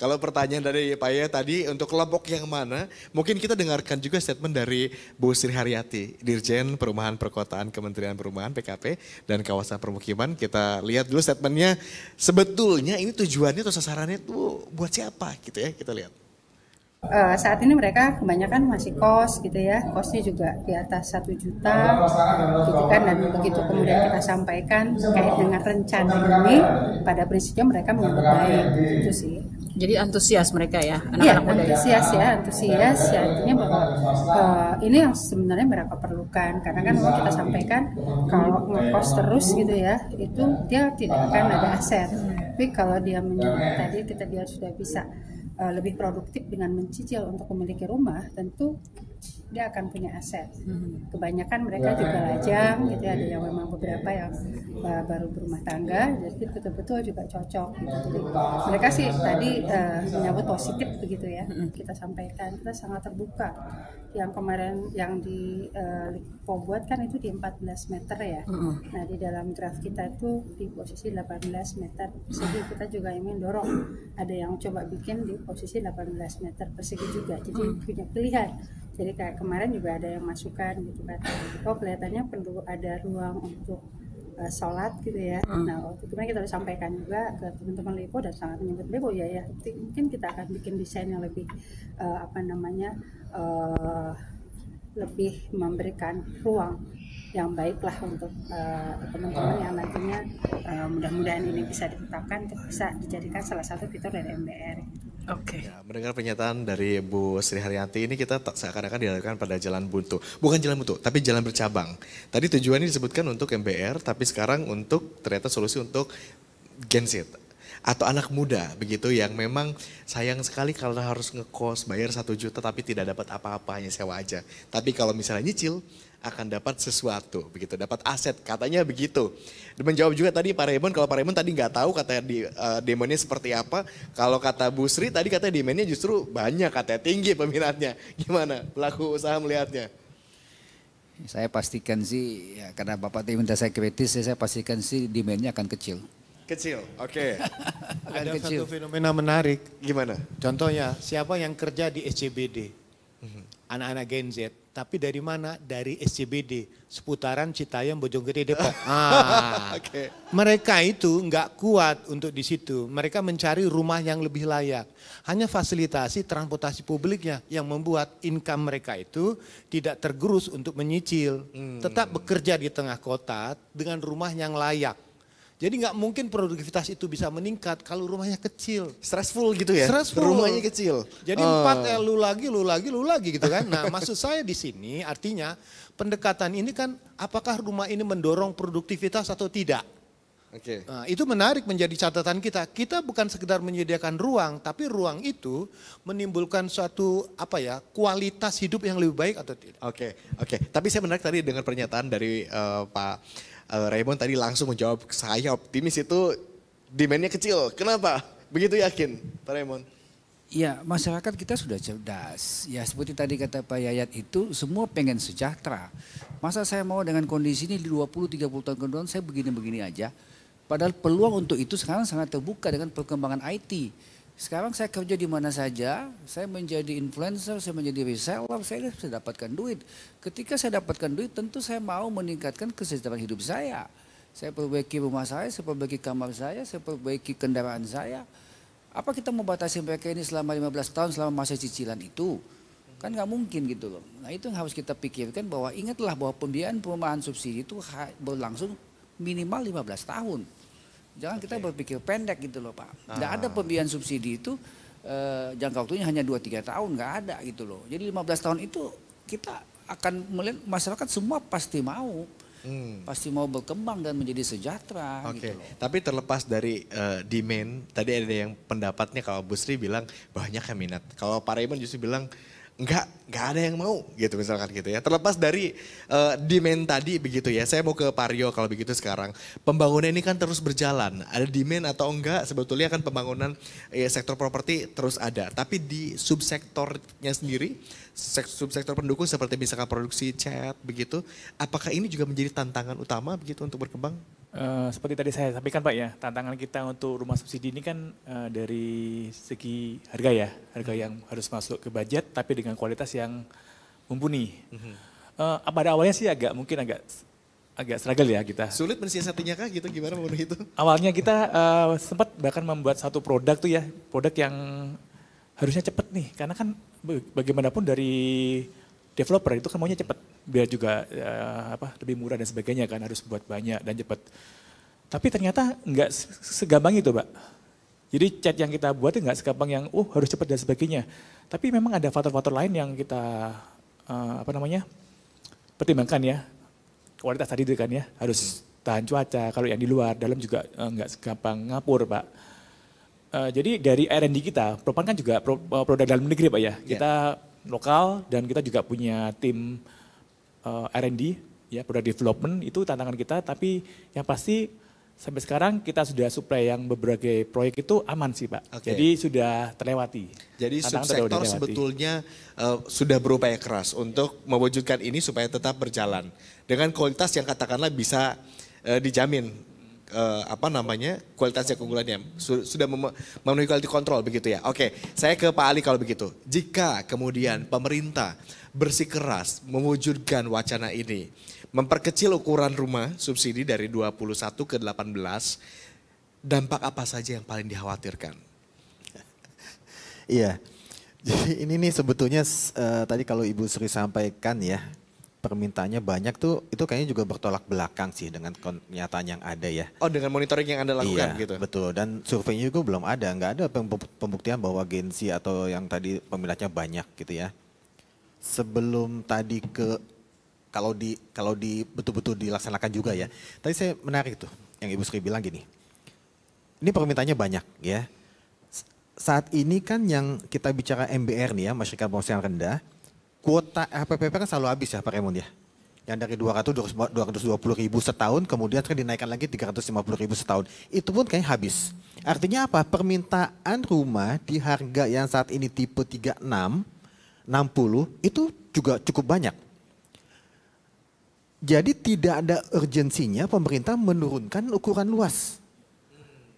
Kalau pertanyaan dari Pak Yayat tadi untuk kelompok yang mana, mungkin kita dengarkan juga statement dari Bu Sri Haryati, Dirjen Perumahan Perkotaan Kementerian Perumahan PKP dan Kawasan Permukiman. Kita lihat dulu statementnya, sebetulnya ini tujuannya atau sasarannya tuh buat siapa gitu ya, kita lihat. Saat ini mereka kebanyakan masih kos gitu ya, kosnya juga di atas 1 juta gitu kan, dan begitu kemudian kita sampaikan terkait dengan rencana ini, pada prinsipnya mereka menyambut baik gitu sih. Jadi antusias mereka ya, Iya, anak-anak muda antusias ya, artinya bahwa ini yang sebenarnya mereka perlukan, karena kan mau kita sampaikan kalau ngekos terus gitu ya, itu dia tidak akan ada aset. Tapi kalau dia menyebut tadi dia sudah bisa lebih produktif dengan mencicil untuk memiliki rumah, tentu dia akan punya aset. Kebanyakan mereka juga lajang gitu ya, ada yang memang beberapa yang baru berumah tangga, jadi betul-betul juga cocok gitu. Jadi mereka sih tadi menyambut positif begitu ya. Kita sampaikan, kita sangat terbuka. Yang kemarin yang di Lipo buat kan itu di 14 meter ya. Nah di dalam draft kita itu di posisi 18 meter persegi, kita juga ingin dorong. Ada yang coba bikin di posisi 18 meter persegi juga, jadi punya pilihan. Jadi kayak kemarin juga ada yang masukan gitu kan, oh kelihatannya perlu ada ruang untuk sholat gitu ya. Nah waktu itu kita udah sampaikan juga ke teman-teman Lipo dan sangat menyebut Lipo ya, mungkin kita akan bikin desain yang lebih lebih memberikan ruang yang baiklah untuk teman-teman yang nantinya mudah-mudahan ini bisa ditetapkan untuk bisa dijadikan salah satu fitur dari MBR. Ya, mendengar pernyataan dari Bu Sri Haryati ini kita seakan-akan dilakukan pada jalan buntu. Bukan jalan buntu, tapi jalan bercabang. Tadi tujuannya disebutkan untuk MBR, tapi sekarang untuk ternyata solusi untuk Gen Z. Atau anak muda begitu yang memang sayang sekali kalau harus ngekos bayar 1 juta tapi tidak dapat apa-apa, hanya sewa aja. Tapi kalau misalnya nyicil akan dapat sesuatu begitu, dapat aset katanya begitu. Dan menjawab juga tadi Pak Raymond, kalau Pak Raymond tadi nggak tahu katanya di demandnya seperti apa. Kalau kata Bu Sri tadi katanya demandnya justru banyak, katanya tinggi peminatnya. Gimana pelaku usaha melihatnya? Saya pastikan sih, ya, karena Bapak tadi minta saya kritis, saya pastikan sih demandnya akan kecil. Kecil, oke. Ada kecil. satu fenomena menarik. Gimana? Contohnya, siapa yang kerja di SCBD? Anak-anak Gen Z. Tapi dari mana? Dari SCBD, seputaran Citayam, Bojonggede, Depok. Mereka itu nggak kuat untuk di situ. Mereka mencari rumah yang lebih layak. Hanya fasilitasi transportasi publiknya yang membuat income mereka itu tidak tergerus untuk menyicil. Tetap bekerja di tengah kota dengan rumah yang layak. Jadi nggak mungkin produktivitas itu bisa meningkat kalau rumahnya kecil. Stressful gitu ya? Stressful. Rumahnya kecil. Jadi 4 lu lagi gitu kan. Nah maksud saya di sini artinya pendekatan ini kan apakah rumah ini mendorong produktivitas atau tidak. Nah, itu menarik menjadi catatan kita. Kita bukan sekedar menyediakan ruang, tapi ruang itu menimbulkan suatu kualitas hidup yang lebih baik atau tidak. Oke. Tapi saya menarik tadi dengan pernyataan dari Pak Raymond tadi langsung menjawab, saya optimis itu demandnya kecil. Kenapa? Begitu yakin Pak Raymond? Ya masyarakat kita sudah cerdas. Ya seperti tadi kata Pak Yayat itu semua pengen sejahtera. Masa saya mau dengan kondisi ini di 20-30 tahun ke depan saya begini-begini aja. Padahal peluang untuk itu sekarang sangat terbuka dengan perkembangan IT. Sekarang saya kerja di mana saja, saya menjadi influencer, saya menjadi reseller, saya bisa dapatkan duit. Ketika saya dapatkan duit, tentu saya mau meningkatkan kesejahteraan hidup saya. Saya perbaiki rumah saya perbaiki kamar saya perbaiki kendaraan saya. Apa kita mau batasi mereka ini selama 15 tahun selama masa cicilan itu? Kan nggak mungkin gitu loh. Nah itu yang harus kita pikirkan bahwa ingatlah bahwa pembiayaan perumahan subsidi itu berlangsung minimal 15 tahun. Jangan kita berpikir pendek gitu loh Pak. Nggak ada pembiayaan subsidi itu jangka waktunya hanya 2-3 tahun, nggak ada gitu loh. Jadi 15 tahun itu kita akan melihat masyarakat semua pasti mau. Pasti mau berkembang dan menjadi sejahtera. Oke, Gitu loh. tapi terlepas dari demand, tadi ada yang pendapatnya kalau Bu Sri bilang banyak yang minat. Kalau Pak Raymond justru bilang nggak ada yang mau gitu misalkan gitu ya. Terlepas dari demand tadi begitu ya, saya mau ke Pak Rio kalau begitu sekarang. Pembangunan ini kan terus berjalan, ada demand atau enggak sebetulnya kan pembangunan sektor properti terus ada. Tapi di subsektornya sendiri, subsektor pendukung seperti misalkan produksi cat begitu, apakah ini juga menjadi tantangan utama begitu untuk berkembang? Seperti tadi saya sampaikan Pak ya, tantangan kita untuk rumah subsidi ini kan dari segi harga ya, harga yang harus masuk ke budget tapi dengan kualitas yang mumpuni. Pada awalnya sih mungkin agak struggle ya kita. Sulit mensiasatinya kah gitu, gimana memenuhi itu? Awalnya kita sempat bahkan membuat satu produk tuh ya, produk yang harusnya cepat nih, karena kan bagaimanapun dari developer itu kan maunya cepat, biar juga lebih murah dan sebagainya kan, harus buat banyak dan cepat. Tapi ternyata nggak segampang itu Pak. Jadi cat yang kita buat nggak segampang yang harus cepat dan sebagainya. Tapi memang ada faktor-faktor lain yang kita pertimbangkan ya. Kualitas tadi itu kan ya, harus tahan cuaca, kalau yang di luar, dalam juga nggak segampang ngapur Pak. Jadi dari R&D kita, Propan kan juga produk dalam negeri Pak ya. Kita lokal dan kita juga punya tim R&D ya, product development itu tantangan kita, tapi yang pasti sampai sekarang kita sudah supply yang berbagai proyek itu aman sih Pak. Jadi sudah terlewati. Jadi subsektor sebetulnya sudah berupaya keras untuk mewujudkan ini supaya tetap berjalan dengan kualitas yang katakanlah bisa dijamin kualitasnya keunggulannya sudah memenuhi quality control begitu ya. Oke, saya ke Pak Ali kalau begitu. Jika kemudian pemerintah bersikeras mewujudkan wacana ini, memperkecil ukuran rumah subsidi dari 21 ke 18, dampak apa saja yang paling dikhawatirkan? Iya, jadi ini nih sebetulnya tadi kalau Ibu Sri sampaikan ya, permintaannya banyak tuh, itu kayaknya juga bertolak belakang sih dengan kenyataan yang ada ya. Oh, dengan monitoring yang Anda lakukan gitu? Iya, betul. Dan surveinya juga belum ada, nggak ada pembuktian bahwa agensi atau yang tadi peminatnya banyak gitu ya. Sebelum tadi kalau di betul-betul dilaksanakan juga ya. Tadi saya menarik tuh, yang Ibu Sri bilang gini, ini permintaannya banyak ya. Saat ini kan yang kita bicara MBR nih ya, masyarakat penghasilan rendah, kuota RPPP kan selalu habis ya Pak Raymond ya. Yang dari 220 ribu setahun kemudian sekarang dinaikkan lagi 350 ribu setahun. Itu pun kayaknya habis. Artinya apa? Permintaan rumah di harga yang saat ini tipe 36, 60 itu juga cukup banyak. Jadi tidak ada urgensinya pemerintah menurunkan ukuran luas.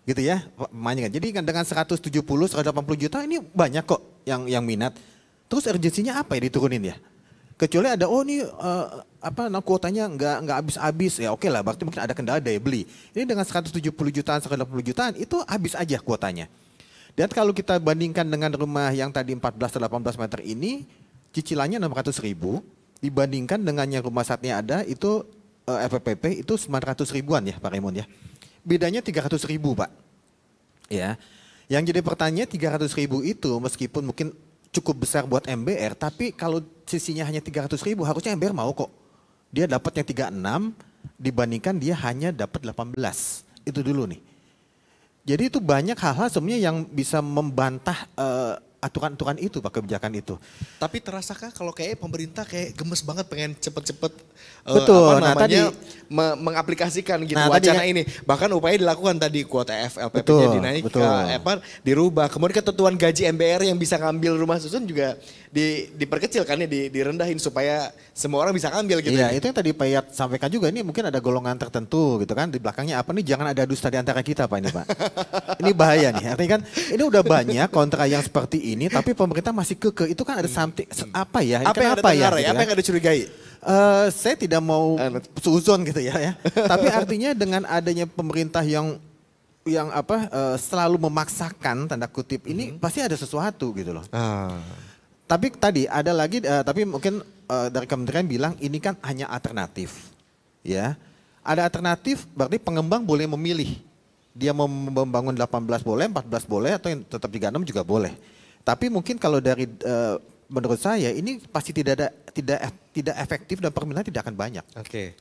Gitu ya. Jadi dengan 170, 180 juta ini banyak kok yang minat. Terus urgensinya apa ya diturunin ya? Kecuali ada kuotanya nggak habis-habis ya oke lah, berarti mungkin ada kendala daya beli. Ini dengan 170 jutaan, 180 jutaan itu habis aja kuotanya. Dan kalau kita bandingkan dengan rumah yang tadi 14-18 meter ini, cicilannya 600 ribu, dibandingkan dengan yang rumah saatnya ada itu FPPP itu 900 ribuan ya Pak Raymond ya. Bedanya 300 ribu Pak. Ya. Yang jadi pertanyaan 300 ribu itu meskipun mungkin cukup besar buat MBR, tapi kalau sisinya hanya 300 ribu harusnya MBR mau kok. Dia dapat yang 36 dibandingkan dia hanya dapat 18. Itu dulu nih. Jadi itu banyak hal-hal sebenarnya yang bisa membantah aturan-aturan itu Pak, kebijakan itu. Tapi terasakah kalau kayak pemerintah kayak gemes banget pengen cepet-cepet Betul, mengaplikasikan gitu Nah, wacana tadi ini. Bahkan upaya dilakukan tadi kuota FLPP Betul, jadi naik, betul. dirubah. Kemudian ketentuan gaji MBR yang bisa ngambil rumah susun juga diperkecil kan ya, direndahin supaya semua orang bisa ngambil gitu. Iya, itu yang tadi Pak Yat sampaikan juga, ini mungkin ada golongan tertentu gitu kan, di belakangnya apa nih, jangan ada dusta di antara kita Pak ini Pak. Ini bahaya nih, artinya kan ini udah banyak kontra yang seperti ini, tapi pemerintah masih kekeh, itu kan ada something, apa ya, ini Apa kan yang ada apa ya? dengar Gitu ya? Apa kan? yang ada curigai? Saya tidak mau suzon gitu ya. Tapi artinya dengan adanya pemerintah yang selalu memaksakan tanda kutip ini pasti ada sesuatu gitu loh. Tapi tadi ada lagi, tapi mungkin dari kementerian bilang ini kan hanya alternatif, ya. Ada alternatif berarti pengembang boleh memilih. Dia mau membangun 18 boleh, 14 boleh, atau yang tetap 36 juga boleh. Tapi mungkin kalau dari menurut saya ini pasti tidak efektif dan permintaan tidak akan banyak. Oke.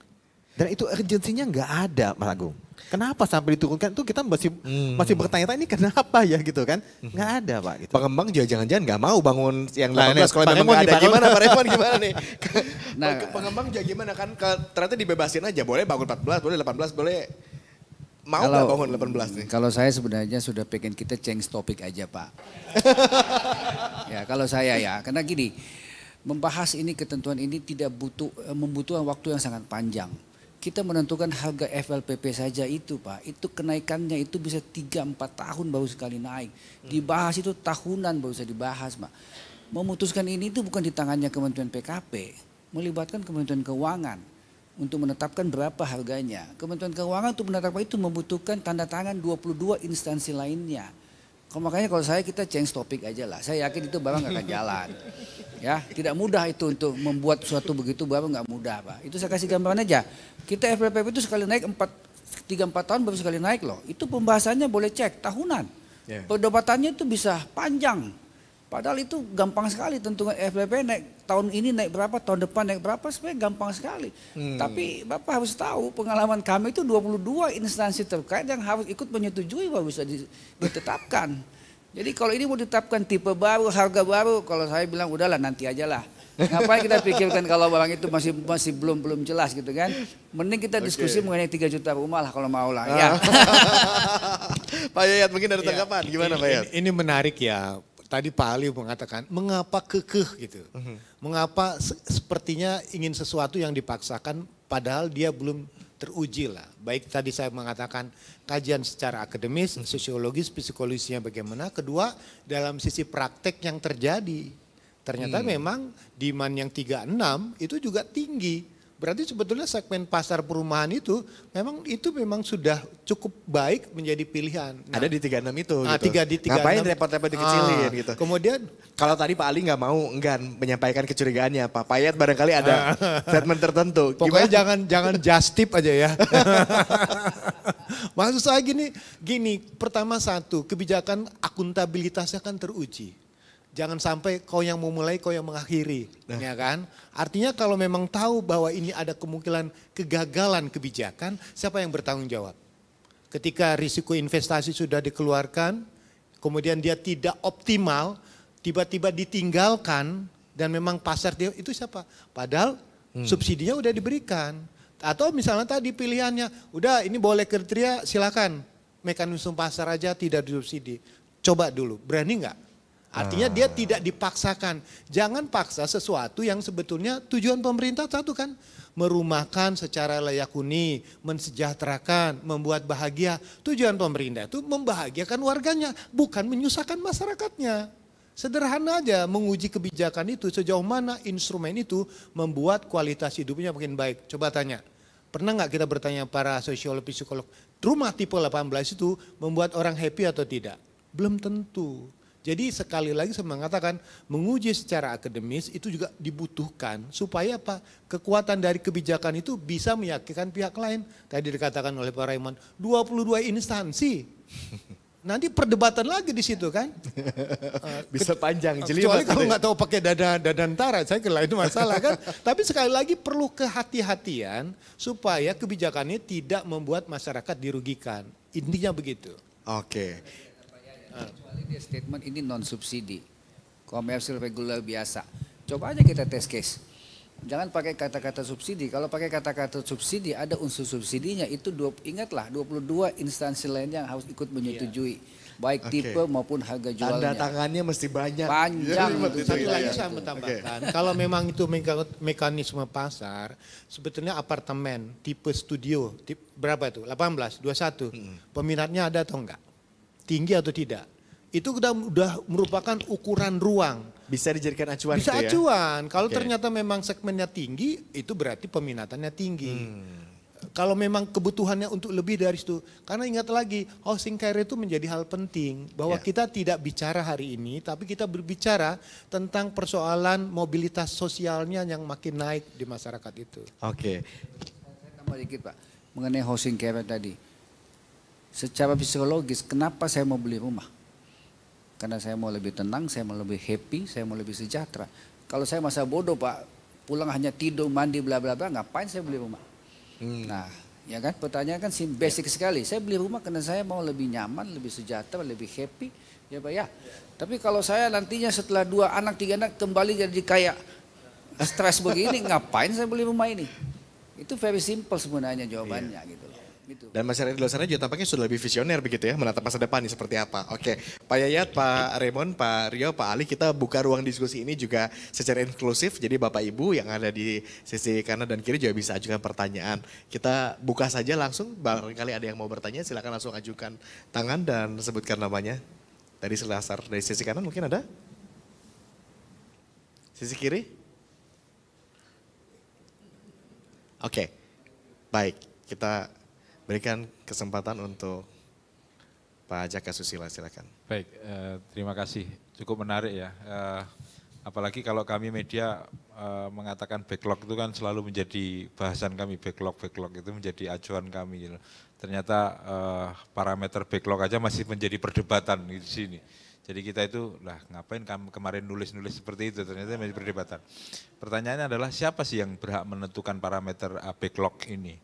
Dan itu urgensinya nggak ada, Mas Agung. Kenapa sampai diturunkan itu kita masih bertanya-tanya ini kenapa ya gitu kan? Nggak ada Pak. Gitu. Pengembang juga jangan-jangan nggak mau bangun yang 18 Nah, ini, kalau Pak memang Remon nggak nih, ada. Pak Gimana Pak Remon gimana nih? Nah, Pengembang juga gimana kan? Ternyata dibebasin aja, boleh bangun 14, boleh 18, boleh. Mau nggak bangun 18 nih? Kalau saya sebenarnya sudah pengen kita change topik aja Pak. Ya kalau saya ya, karena gini, membahas ini ketentuan ini tidak membutuhkan waktu yang sangat panjang. Kita menentukan harga FLPP saja itu Pak, itu kenaikannya itu bisa 3-4 tahun baru sekali naik. Dibahas itu tahunan baru bisa dibahas Pak. Memutuskan ini itu bukan di tangannya Kementerian PKP, melibatkan Kementerian Keuangan untuk menetapkan berapa harganya. Kementerian Keuangan untuk menetapkan itu membutuhkan tanda tangan 22 instansi lainnya. Makanya kalau kita change topik aja lah. Saya yakin itu barang nggak akan jalan. Ya, tidak mudah itu untuk membuat suatu begitu barang nggak mudah Pak. Itu saya kasih gambaran aja. Kita FLPP itu sekali naik 3-4 tahun baru sekali naik loh. Itu pembahasannya boleh cek tahunan. Yeah. Perdebatannya itu bisa panjang. Padahal itu gampang sekali tentukan FLPP naik tahun ini naik berapa, tahun depan naik berapa, sebenarnya gampang sekali. Tapi Bapak harus tahu pengalaman kami itu 22 instansi terkait yang harus ikut menyetujui baru bisa ditetapkan. Jadi kalau ini mau ditetapkan tipe baru, harga baru, kalau saya bilang udahlah nanti aja lah. Ngapain kita pikirkan kalau barang itu masih belum jelas gitu kan. Mending kita diskusi mengenai 3 juta rumah lah kalau mau lah. Ya. Pak Yayat mungkin ada tanggapan, gimana Pak Yayat? Ini menarik ya. Tadi Pak Ali mengatakan mengapa kekeh gitu. Mengapa sepertinya ingin sesuatu yang dipaksakan padahal dia belum teruji lah. Baik tadi saya mengatakan kajian secara akademis, sosiologis, psikologisnya bagaimana. Kedua dalam sisi praktek yang terjadi. Ternyata memang demand yang 36 itu juga tinggi. Berarti sebetulnya segmen pasar perumahan itu memang sudah cukup baik menjadi pilihan. Ada di 36 itu gitu. Di 36. Ngapain repot-repot dikecilin gitu. Kemudian kalau tadi Pak Ali nggak mau menyampaikan kecurigaannya, Pak Payat barangkali ada statement tertentu. pokoknya jangan just tip aja ya. Maksud saya gini, pertama satu, kebijakan akuntabilitasnya kan teruji. Jangan sampai kau yang memulai, kau yang mengakhiri, ya kan? Artinya kalau memang tahu bahwa ini ada kemungkinan kegagalan kebijakan, siapa yang bertanggung jawab? Ketika risiko investasi sudah dikeluarkan, kemudian dia tidak optimal, tiba-tiba ditinggalkan, dan memang pasar dia itu siapa? Padahal subsidinya udah diberikan. Atau misalnya tadi pilihannya, udah ini boleh kriteria silakan, mekanisme pasar aja tidak disubsidi. Coba dulu, berani nggak? Artinya dia tidak dipaksakan. Jangan paksa sesuatu yang sebetulnya tujuan pemerintah satu kan. Merumahkan secara layak huni, mensejahterakan, membuat bahagia. Tujuan pemerintah itu membahagiakan warganya, bukan menyusahkan masyarakatnya. Sederhana aja menguji kebijakan itu sejauh mana instrumen itu membuat kualitas hidupnya makin baik. Coba tanya, pernah nggak kita bertanya para sosiolog, psikolog, rumah tipe 18 itu membuat orang happy atau tidak? Belum tentu. Jadi sekali lagi saya mengatakan menguji secara akademis itu juga dibutuhkan supaya apa? Kekuatan dari kebijakan itu bisa meyakinkan pihak lain. Tadi dikatakan oleh Pak Raymond, 22 instansi. Nanti perdebatan lagi di situ kan. Bisa panjang, Kecuali jelimet. kalau nggak tahu pakai dadantara, saya kira itu masalah kan. Tapi sekali lagi perlu kehati-hatian supaya kebijakannya tidak membuat masyarakat dirugikan. Intinya begitu. Oke. Kecuali dia statement ini non subsidi, komersial reguler biasa. Coba aja kita test case. Jangan pakai kata-kata subsidi. Kalau pakai kata-kata subsidi ada unsur subsidinya. Itu ingatlah 22 instansi lain yang harus ikut menyetujui. Baik tipe maupun harga jualnya. Tanda tangannya mesti banyak. Panjang. Satu lagi saya menambahkan, kalau memang itu mekanisme pasar, sebetulnya apartemen tipe studio, berapa itu? 18, 21. Peminatnya ada atau enggak? Tinggi atau tidak? Itu udah merupakan ukuran ruang. Bisa dijadikan acuan Bisa gitu ya? acuan. Kalau ternyata memang segmennya tinggi, itu berarti peminatannya tinggi. Kalau memang kebutuhannya untuk lebih dari itu. Karena ingat lagi, housing care itu menjadi hal penting. Bahwa kita tidak bicara hari ini, tapi kita berbicara tentang persoalan mobilitas sosialnya yang makin naik di masyarakat itu. Oke. Saya tambah dikit Pak, mengenai housing care tadi. Secara psikologis, kenapa saya mau beli rumah? Karena saya mau lebih tenang, saya mau lebih happy, saya mau lebih sejahtera. Kalau saya masa bodoh Pak, pulang hanya tidur, mandi, bla bla bla, ngapain saya beli rumah? Nah, ya kan pertanyaan kan basic sekali. Saya beli rumah karena saya mau lebih nyaman, lebih sejahtera, lebih happy, ya Pak ya. Tapi kalau saya nantinya setelah 2 anak, 3 anak kembali jadi kayak stres begini, ngapain saya beli rumah ini? Itu very simple sebenarnya jawabannya gitu loh. Gitu. Dan masyarakat di luar sana juga tampaknya sudah lebih visioner begitu ya, menatap masa depan ini seperti apa. Oke, Pak Yayat, Pak Raymond, Pak Rio, Pak Ali, kita buka ruang diskusi ini juga secara inklusif. Jadi Bapak Ibu yang ada di sisi kanan dan kiri juga bisa ajukan pertanyaan. Kita buka saja langsung, barangkali ada yang mau bertanya silakan langsung ajukan tangan dan sebutkan namanya. Dari selasar, dari sisi kanan mungkin ada? Sisi kiri? Oke, baik, kita berikan kesempatan untuk Pak Jaka Susila, silakan. Baik, terima kasih. Cukup menarik ya. Apalagi kalau kami media mengatakan backlog itu kan selalu menjadi bahasan kami, backlog itu menjadi acuan kami. Gitu. Ternyata parameter backlog aja masih menjadi perdebatan di sini. Jadi kita itu, lah ngapain kemarin nulis-nulis seperti itu, ternyata masih perdebatan. Pertanyaannya adalah siapa sih yang berhak menentukan parameter backlog ini?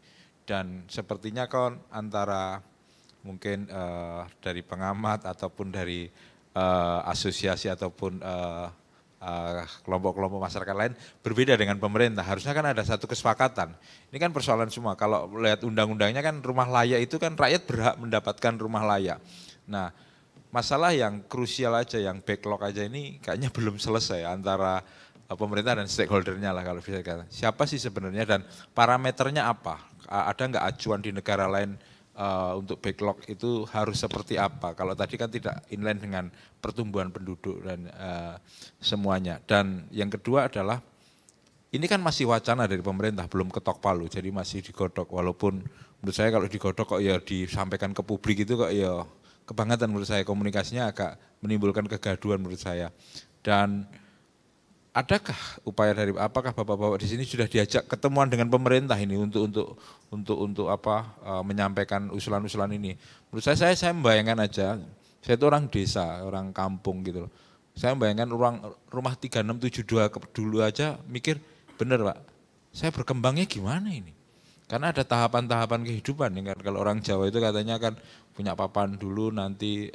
Dan sepertinya kan antara mungkin dari pengamat ataupun dari asosiasi ataupun kelompok-kelompok masyarakat lain berbeda dengan pemerintah. Harusnya kan ada satu kesepakatan. Ini kan persoalan semua. Kalau lihat undang-undangnya kan rumah layak itu kan rakyat berhak mendapatkan rumah layak. Nah, masalah yang krusial aja, yang backlog aja ini kayaknya belum selesai antara pemerintah dan stakeholdernya lah kalau bisa dikatakan. Siapa sih sebenarnya dan parameternya apa? Ada nggak acuan di negara lain untuk backlog itu harus seperti apa? Kalau tadi kan tidak inline dengan pertumbuhan penduduk dan semuanya. Dan yang kedua adalah ini kan masih wacana dari pemerintah, belum ketok palu, jadi masih digodok. Walaupun menurut saya kalau digodok kok ya disampaikan ke publik itu kok ya kebangetan menurut saya, komunikasinya agak menimbulkan kegaduhan menurut saya. Dan adakah upaya dari apakah bapak-bapak di sini sudah diajak ketemuan dengan pemerintah ini untuk apa menyampaikan usulan-usulan ini? Menurut saya membayangkan aja, saya itu orang desa, orang kampung gitu loh. Saya membayangkan rumah 3672 dulu aja mikir bener Pak, saya berkembangnya gimana ini? Karena ada tahapan-tahapan kehidupan kan. Kalau orang Jawa itu katanya kan punya papan dulu, nanti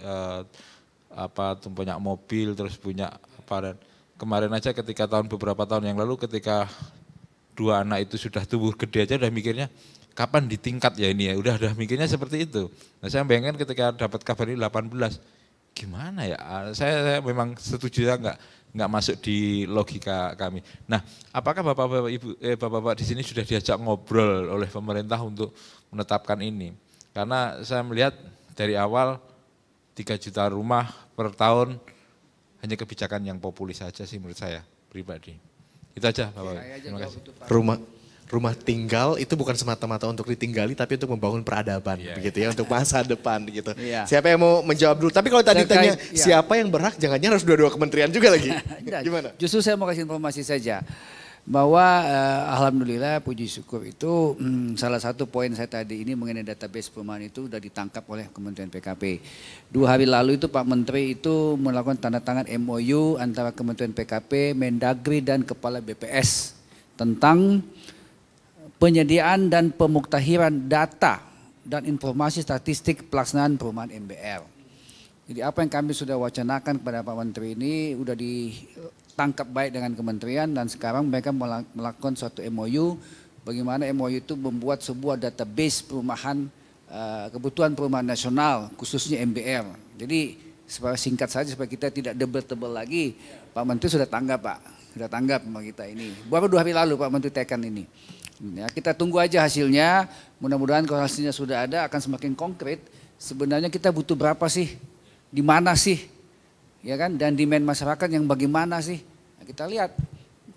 punya mobil, terus punya apa. Dan kemarin aja ketika beberapa tahun yang lalu ketika 2 anak itu sudah tumbuh gede aja udah mikirnya kapan ditingkat ya ini ya, udah mikirnya seperti itu. Nah saya bayangkan ketika dapat kabar ini 18, gimana ya, saya memang setuju ya nggak masuk di logika kami. Nah apakah bapak-bapak di sini sudah diajak ngobrol oleh pemerintah untuk menetapkan ini? Karena saya melihat dari awal 3 juta rumah per tahun hanya kebijakan yang populis saja sih menurut saya pribadi. Itu aja Bapak. Terima kasih. Rumah tinggal itu bukan semata-mata untuk ditinggali tapi untuk membangun peradaban begitu ya, untuk masa depan gitu. Siapa yang mau menjawab dulu? Tapi kalau tadi tanya siapa yang berhak, jangan-jangan harus 2 kementerian juga lagi. Gimana? Justru saya mau kasih informasi saja bahwa alhamdulillah puji syukur itu salah satu poin saya tadi ini mengenai database perumahan itu sudah ditangkap oleh Kementerian PKP. 2 hari lalu itu Pak Menteri itu melakukan tanda tangan MOU antara Kementerian PKP, Mendagri dan Kepala BPS tentang penyediaan dan pemuktahiran data dan informasi statistik pelaksanaan perumahan MBR. Jadi apa yang kami sudah wacanakan kepada Pak Menteri ini sudah tangkap baik dengan kementerian dan sekarang mereka melakukan suatu MOU bagaimana MOU itu membuat sebuah database perumahan kebutuhan perumahan nasional khususnya MBR. Jadi supaya singkat saja supaya kita tidak debatable lagi, Pak Menteri sudah tanggap Pak, sudah tanggap sama kita ini. Baru 2 hari lalu Pak Menteri tekan ini. Ya, kita tunggu aja hasilnya, mudah-mudahan kalau hasilnya sudah ada akan semakin konkret. Sebenarnya kita butuh berapa sih, di mana sih, ya kan? Dan demand masyarakat yang bagaimana sih? Nah, kita lihat,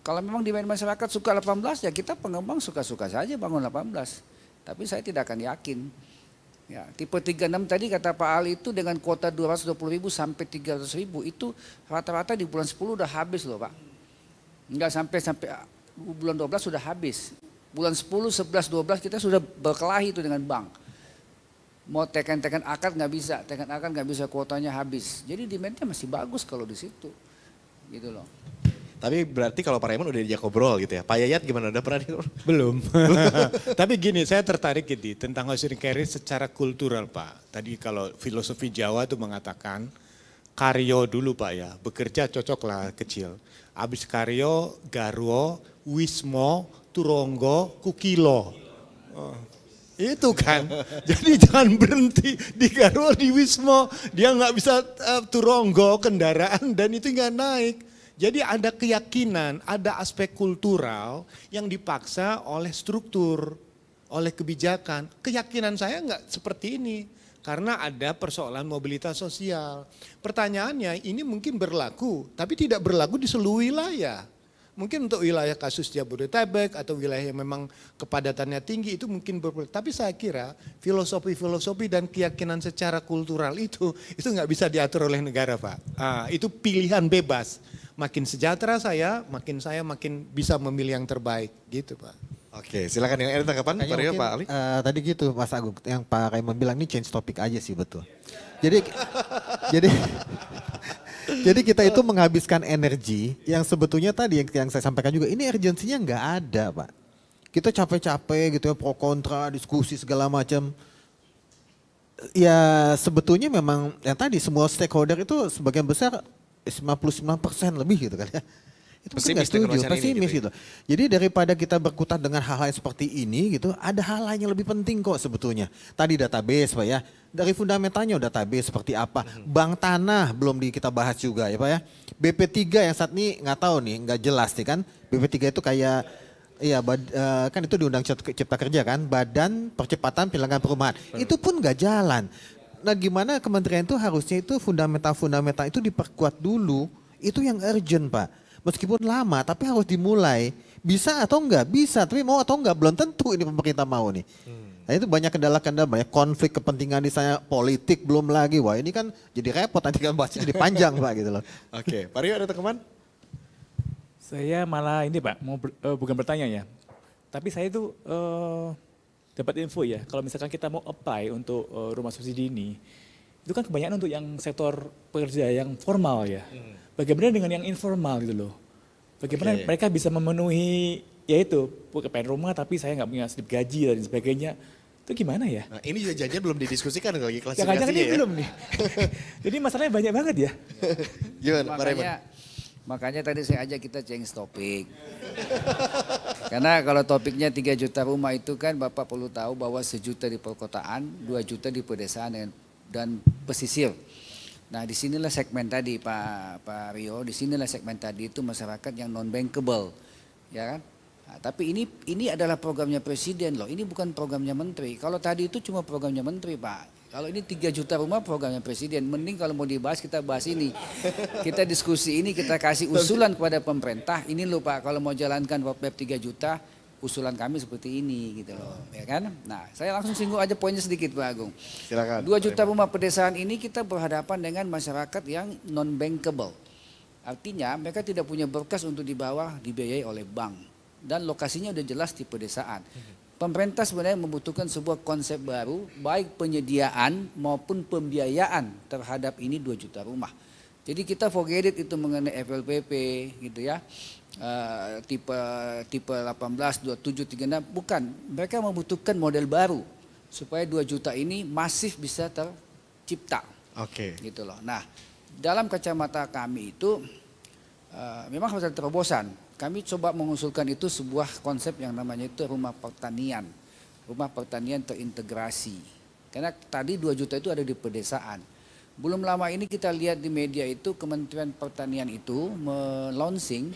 kalau memang demand masyarakat suka 18 ya kita pengembang suka-suka saja bangun 18. Tapi saya tidak akan yakin. Ya, tipe 36 tadi kata Pak Ali itu dengan kuota 220.000 sampai 300.000 itu rata-rata di bulan 10 udah habis loh Pak. Enggak sampai bulan 12 sudah habis. Bulan 10, 11, 12 kita sudah berkelahi itu dengan bank. Mau tekan akad nggak bisa, tekan akad nggak bisa kuotanya habis. Jadi demandnya masih bagus kalau di situ, gitu loh. Tapi berarti kalau Pak Raymond udah diajak ngobrol gitu ya. Pak Yayat gimana, udah pernah di... Belum. Tapi gini, saya tertarik gitu tentang house carry secara kultural Pak. Tadi kalau filosofi Jawa itu mengatakan karyo dulu Pak ya, bekerja cocoklah kecil. Habis karyo, garwo, wismo, turonggo, kukilo. Oh. Itu kan, jadi jangan berhenti di garwo, di wismo, dia nggak bisa turonggo kendaraan dan itu nggak naik. Jadi ada keyakinan, ada aspek kultural yang dipaksa oleh struktur, oleh kebijakan. Keyakinan saya nggak seperti ini, karena ada persoalan mobilitas sosial. Pertanyaannya ini mungkin berlaku, tapi tidak berlaku di seluruh wilayah. Mungkin untuk wilayah kasus Jabodetabek atau wilayah yang memang kepadatannya tinggi itu mungkin berlaku. Tapi saya kira filosofi dan keyakinan secara kultural itu nggak bisa diatur oleh negara Pak. Itu pilihan bebas. Makin sejahtera saya makin bisa memilih yang terbaik gitu Pak. Oke, silakan yang ada tanggapan Pak Rio, Pak Ali. Tadi gitu Mas Agung, yang Pak Raymond bilang ini change topik aja sih betul. Jadi kita itu menghabiskan energi yang sebetulnya tadi yang saya sampaikan juga ini urgensinya nggak ada Pak. Kita capek-capek gitu ya pro kontra diskusi segala macam. Ya sebetulnya memang yang tadi semua stakeholder itu sebagian besar 59% lebih gitu kan ya. Itu pesimis setuju, dengan wacana pesimis ini gitu. Jadi daripada kita berkutat dengan hal-hal seperti ini gitu, ada hal lain yang lebih penting kok sebetulnya. Tadi database Pak ya, dari fundamentalnya database seperti apa. Bank tanah belum kita bahas juga ya Pak ya. BP3 yang saat ini nggak tahu nih, nggak jelas nih kan. BP3 itu kayak, iya kan itu di Undang Cipta Kerja kan, Badan Percepatan Penyelenggaraan Perumahan. Itu pun nggak jalan. Nah gimana kementerian itu harusnya itu fundamental itu diperkuat dulu, itu yang urgent Pak. Meskipun lama tapi harus dimulai. Bisa atau enggak? Bisa, tapi mau atau enggak belum tentu ini pemerintah mau nih. Nah itu banyak kendala-kendala, banyak konflik kepentingan di sana, politik belum lagi. Wah ini kan jadi repot nanti kan bahasnya jadi panjang Pak gitu loh. Oke, Pak Rio ada tanggapan? Saya malah ini Pak, bukan bertanya ya. Tapi saya itu dapat info ya, kalau misalkan kita mau apply untuk rumah subsidi ini, itu kan kebanyakan untuk yang sektor pekerja yang formal ya. Bagaimana dengan yang informal gitu loh? Bagaimana mereka bisa memenuhi yaitu pengen rumah tapi saya nggak punya slip gaji dan sebagainya. Itu gimana ya? Nah, ini juga janjian belum didiskusikan lagi klasifikasinya Jangan-jangan ini ya. belum nih. Jadi masalahnya banyak banget ya. Gimana Pak Raymond? Makanya tadi saya ajak kita change topik. Karena kalau topiknya 3 juta rumah itu kan Bapak perlu tahu bahwa 1 juta di perkotaan, 2 juta di pedesaan dan pesisir. Nah disinilah segmen tadi Pak Rio, disinilah segmen tadi itu masyarakat yang non bankable, ya kan? Nah, tapi ini adalah programnya presiden loh, ini bukan programnya menteri. Kalau tadi itu cuma programnya menteri Pak. Kalau ini 3 juta rumah programnya presiden, mending kalau mau dibahas kita bahas ini. Kita diskusi ini, kita kasih usulan kepada pemerintah. Ini loh Pak, kalau mau jalankan roadmap 3 juta, usulan kami seperti ini gitu loh, ya kan? Nah, saya langsung singgung aja poinnya sedikit Pak Agung. Silakan. 2 juta rumah pedesaan ini kita berhadapan dengan masyarakat yang non bankable. Artinya mereka tidak punya berkas untuk dibiayai oleh bank dan lokasinya udah jelas di pedesaan. Pemerintah sebenarnya membutuhkan sebuah konsep baru, baik penyediaan maupun pembiayaan terhadap ini 2 juta rumah. Jadi kita forget it itu mengenai FLPP gitu ya. Tipe 18, 27, 36, bukan. Mereka membutuhkan model baru supaya 2 juta ini masif bisa tercipta. Oke. Gitu loh. Nah, dalam kacamata kami itu memang harus ada terobosan. Kami coba mengusulkan itu sebuah konsep yang namanya itu rumah pertanian. Rumah pertanian terintegrasi. Karena tadi 2 juta itu ada di pedesaan. Belum lama ini kita lihat di media itu Kementerian Pertanian itu melaunching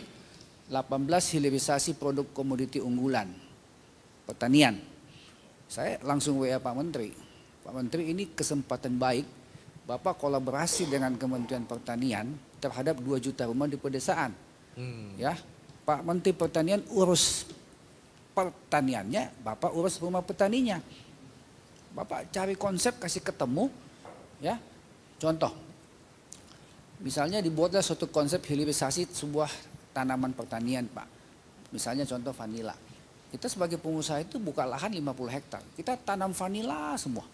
18 hilirisasi produk komoditi unggulan pertanian. Saya langsung WA Pak Menteri. Pak Menteri, ini kesempatan baik Bapak kolaborasi dengan Kementerian Pertanian terhadap 2 juta rumah di pedesaan. Ya, Pak Menteri Pertanian urus pertaniannya, Bapak urus rumah petaninya. Bapak cari konsep, kasih ketemu, ya. Contoh, misalnya dibuatlah suatu konsep hilirisasi sebuah tanaman pertanian, Pak. Misalnya contoh vanila. Kita sebagai pengusaha itu buka lahan 50 hektar. Kita tanam vanila semua.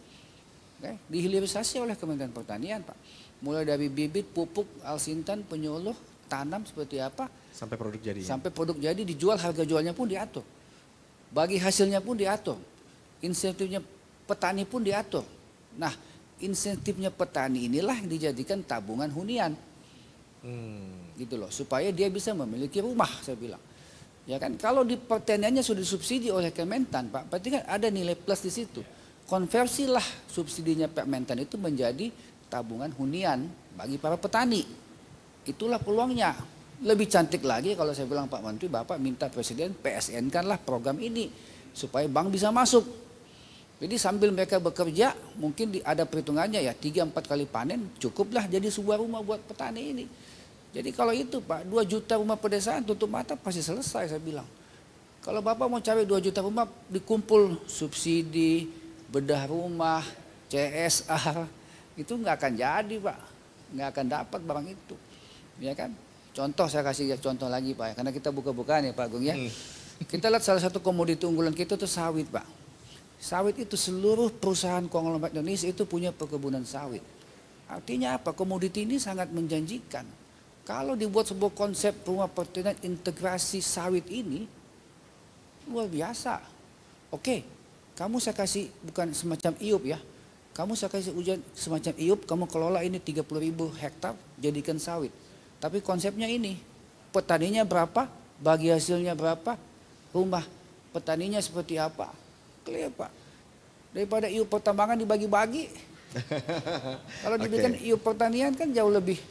Oke, dihilirisasi oleh Kementerian Pertanian, Pak. Mulai dari bibit, pupuk, alsintan, penyuluh, tanam seperti apa. Sampai produk jadi. Sampai produk jadi dijual, harga jualnya pun diatur. Bagi hasilnya pun diatur. Insentifnya petani pun diatur. Nah, insentifnya petani inilah yang dijadikan tabungan hunian. Gitu loh, supaya dia bisa memiliki rumah, saya bilang. Ya kan, kalau di pertaniannya sudah disubsidi oleh Kementan, Pak, berarti kan ada nilai plus di situ. Konversilah subsidinya Kementan itu menjadi tabungan hunian bagi para petani. Itulah peluangnya. Lebih cantik lagi kalau saya bilang Pak Menteri, Bapak minta Presiden PSN kanlah program ini supaya bank bisa masuk. Jadi sambil mereka bekerja, mungkin ada perhitungannya ya 3-4 kali panen cukuplah jadi sebuah rumah buat petani ini. Jadi kalau itu Pak, 2 juta rumah pedesaan tutup mata pasti selesai, saya bilang. Kalau Bapak mau cari 2 juta rumah dikumpul subsidi, bedah rumah, CSR, itu nggak akan jadi Pak. Nggak akan dapat barang itu. Ya kan? Contoh, saya kasih contoh lagi Pak, karena kita buka-bukaan ya Pak Agung ya. Kita lihat salah satu komoditi unggulan kita itu sawit Pak. Sawit itu seluruh perusahaan konglomerat Indonesia itu punya perkebunan sawit. Artinya apa? Komoditi ini sangat menjanjikan. Kalau dibuat sebuah konsep rumah pertanian integrasi sawit ini, luar biasa. Oke, kamu saya kasih bukan semacam IUP ya. Kamu saya kasih ujian semacam IUP, kamu kelola ini 30.000 hektar jadikan sawit. Tapi konsepnya ini, petaninya berapa, bagi hasilnya berapa, rumah petaninya seperti apa. Clear Pak. Daripada IUP pertambangan dibagi-bagi. Kalau dibikin IUP pertanian kan jauh lebih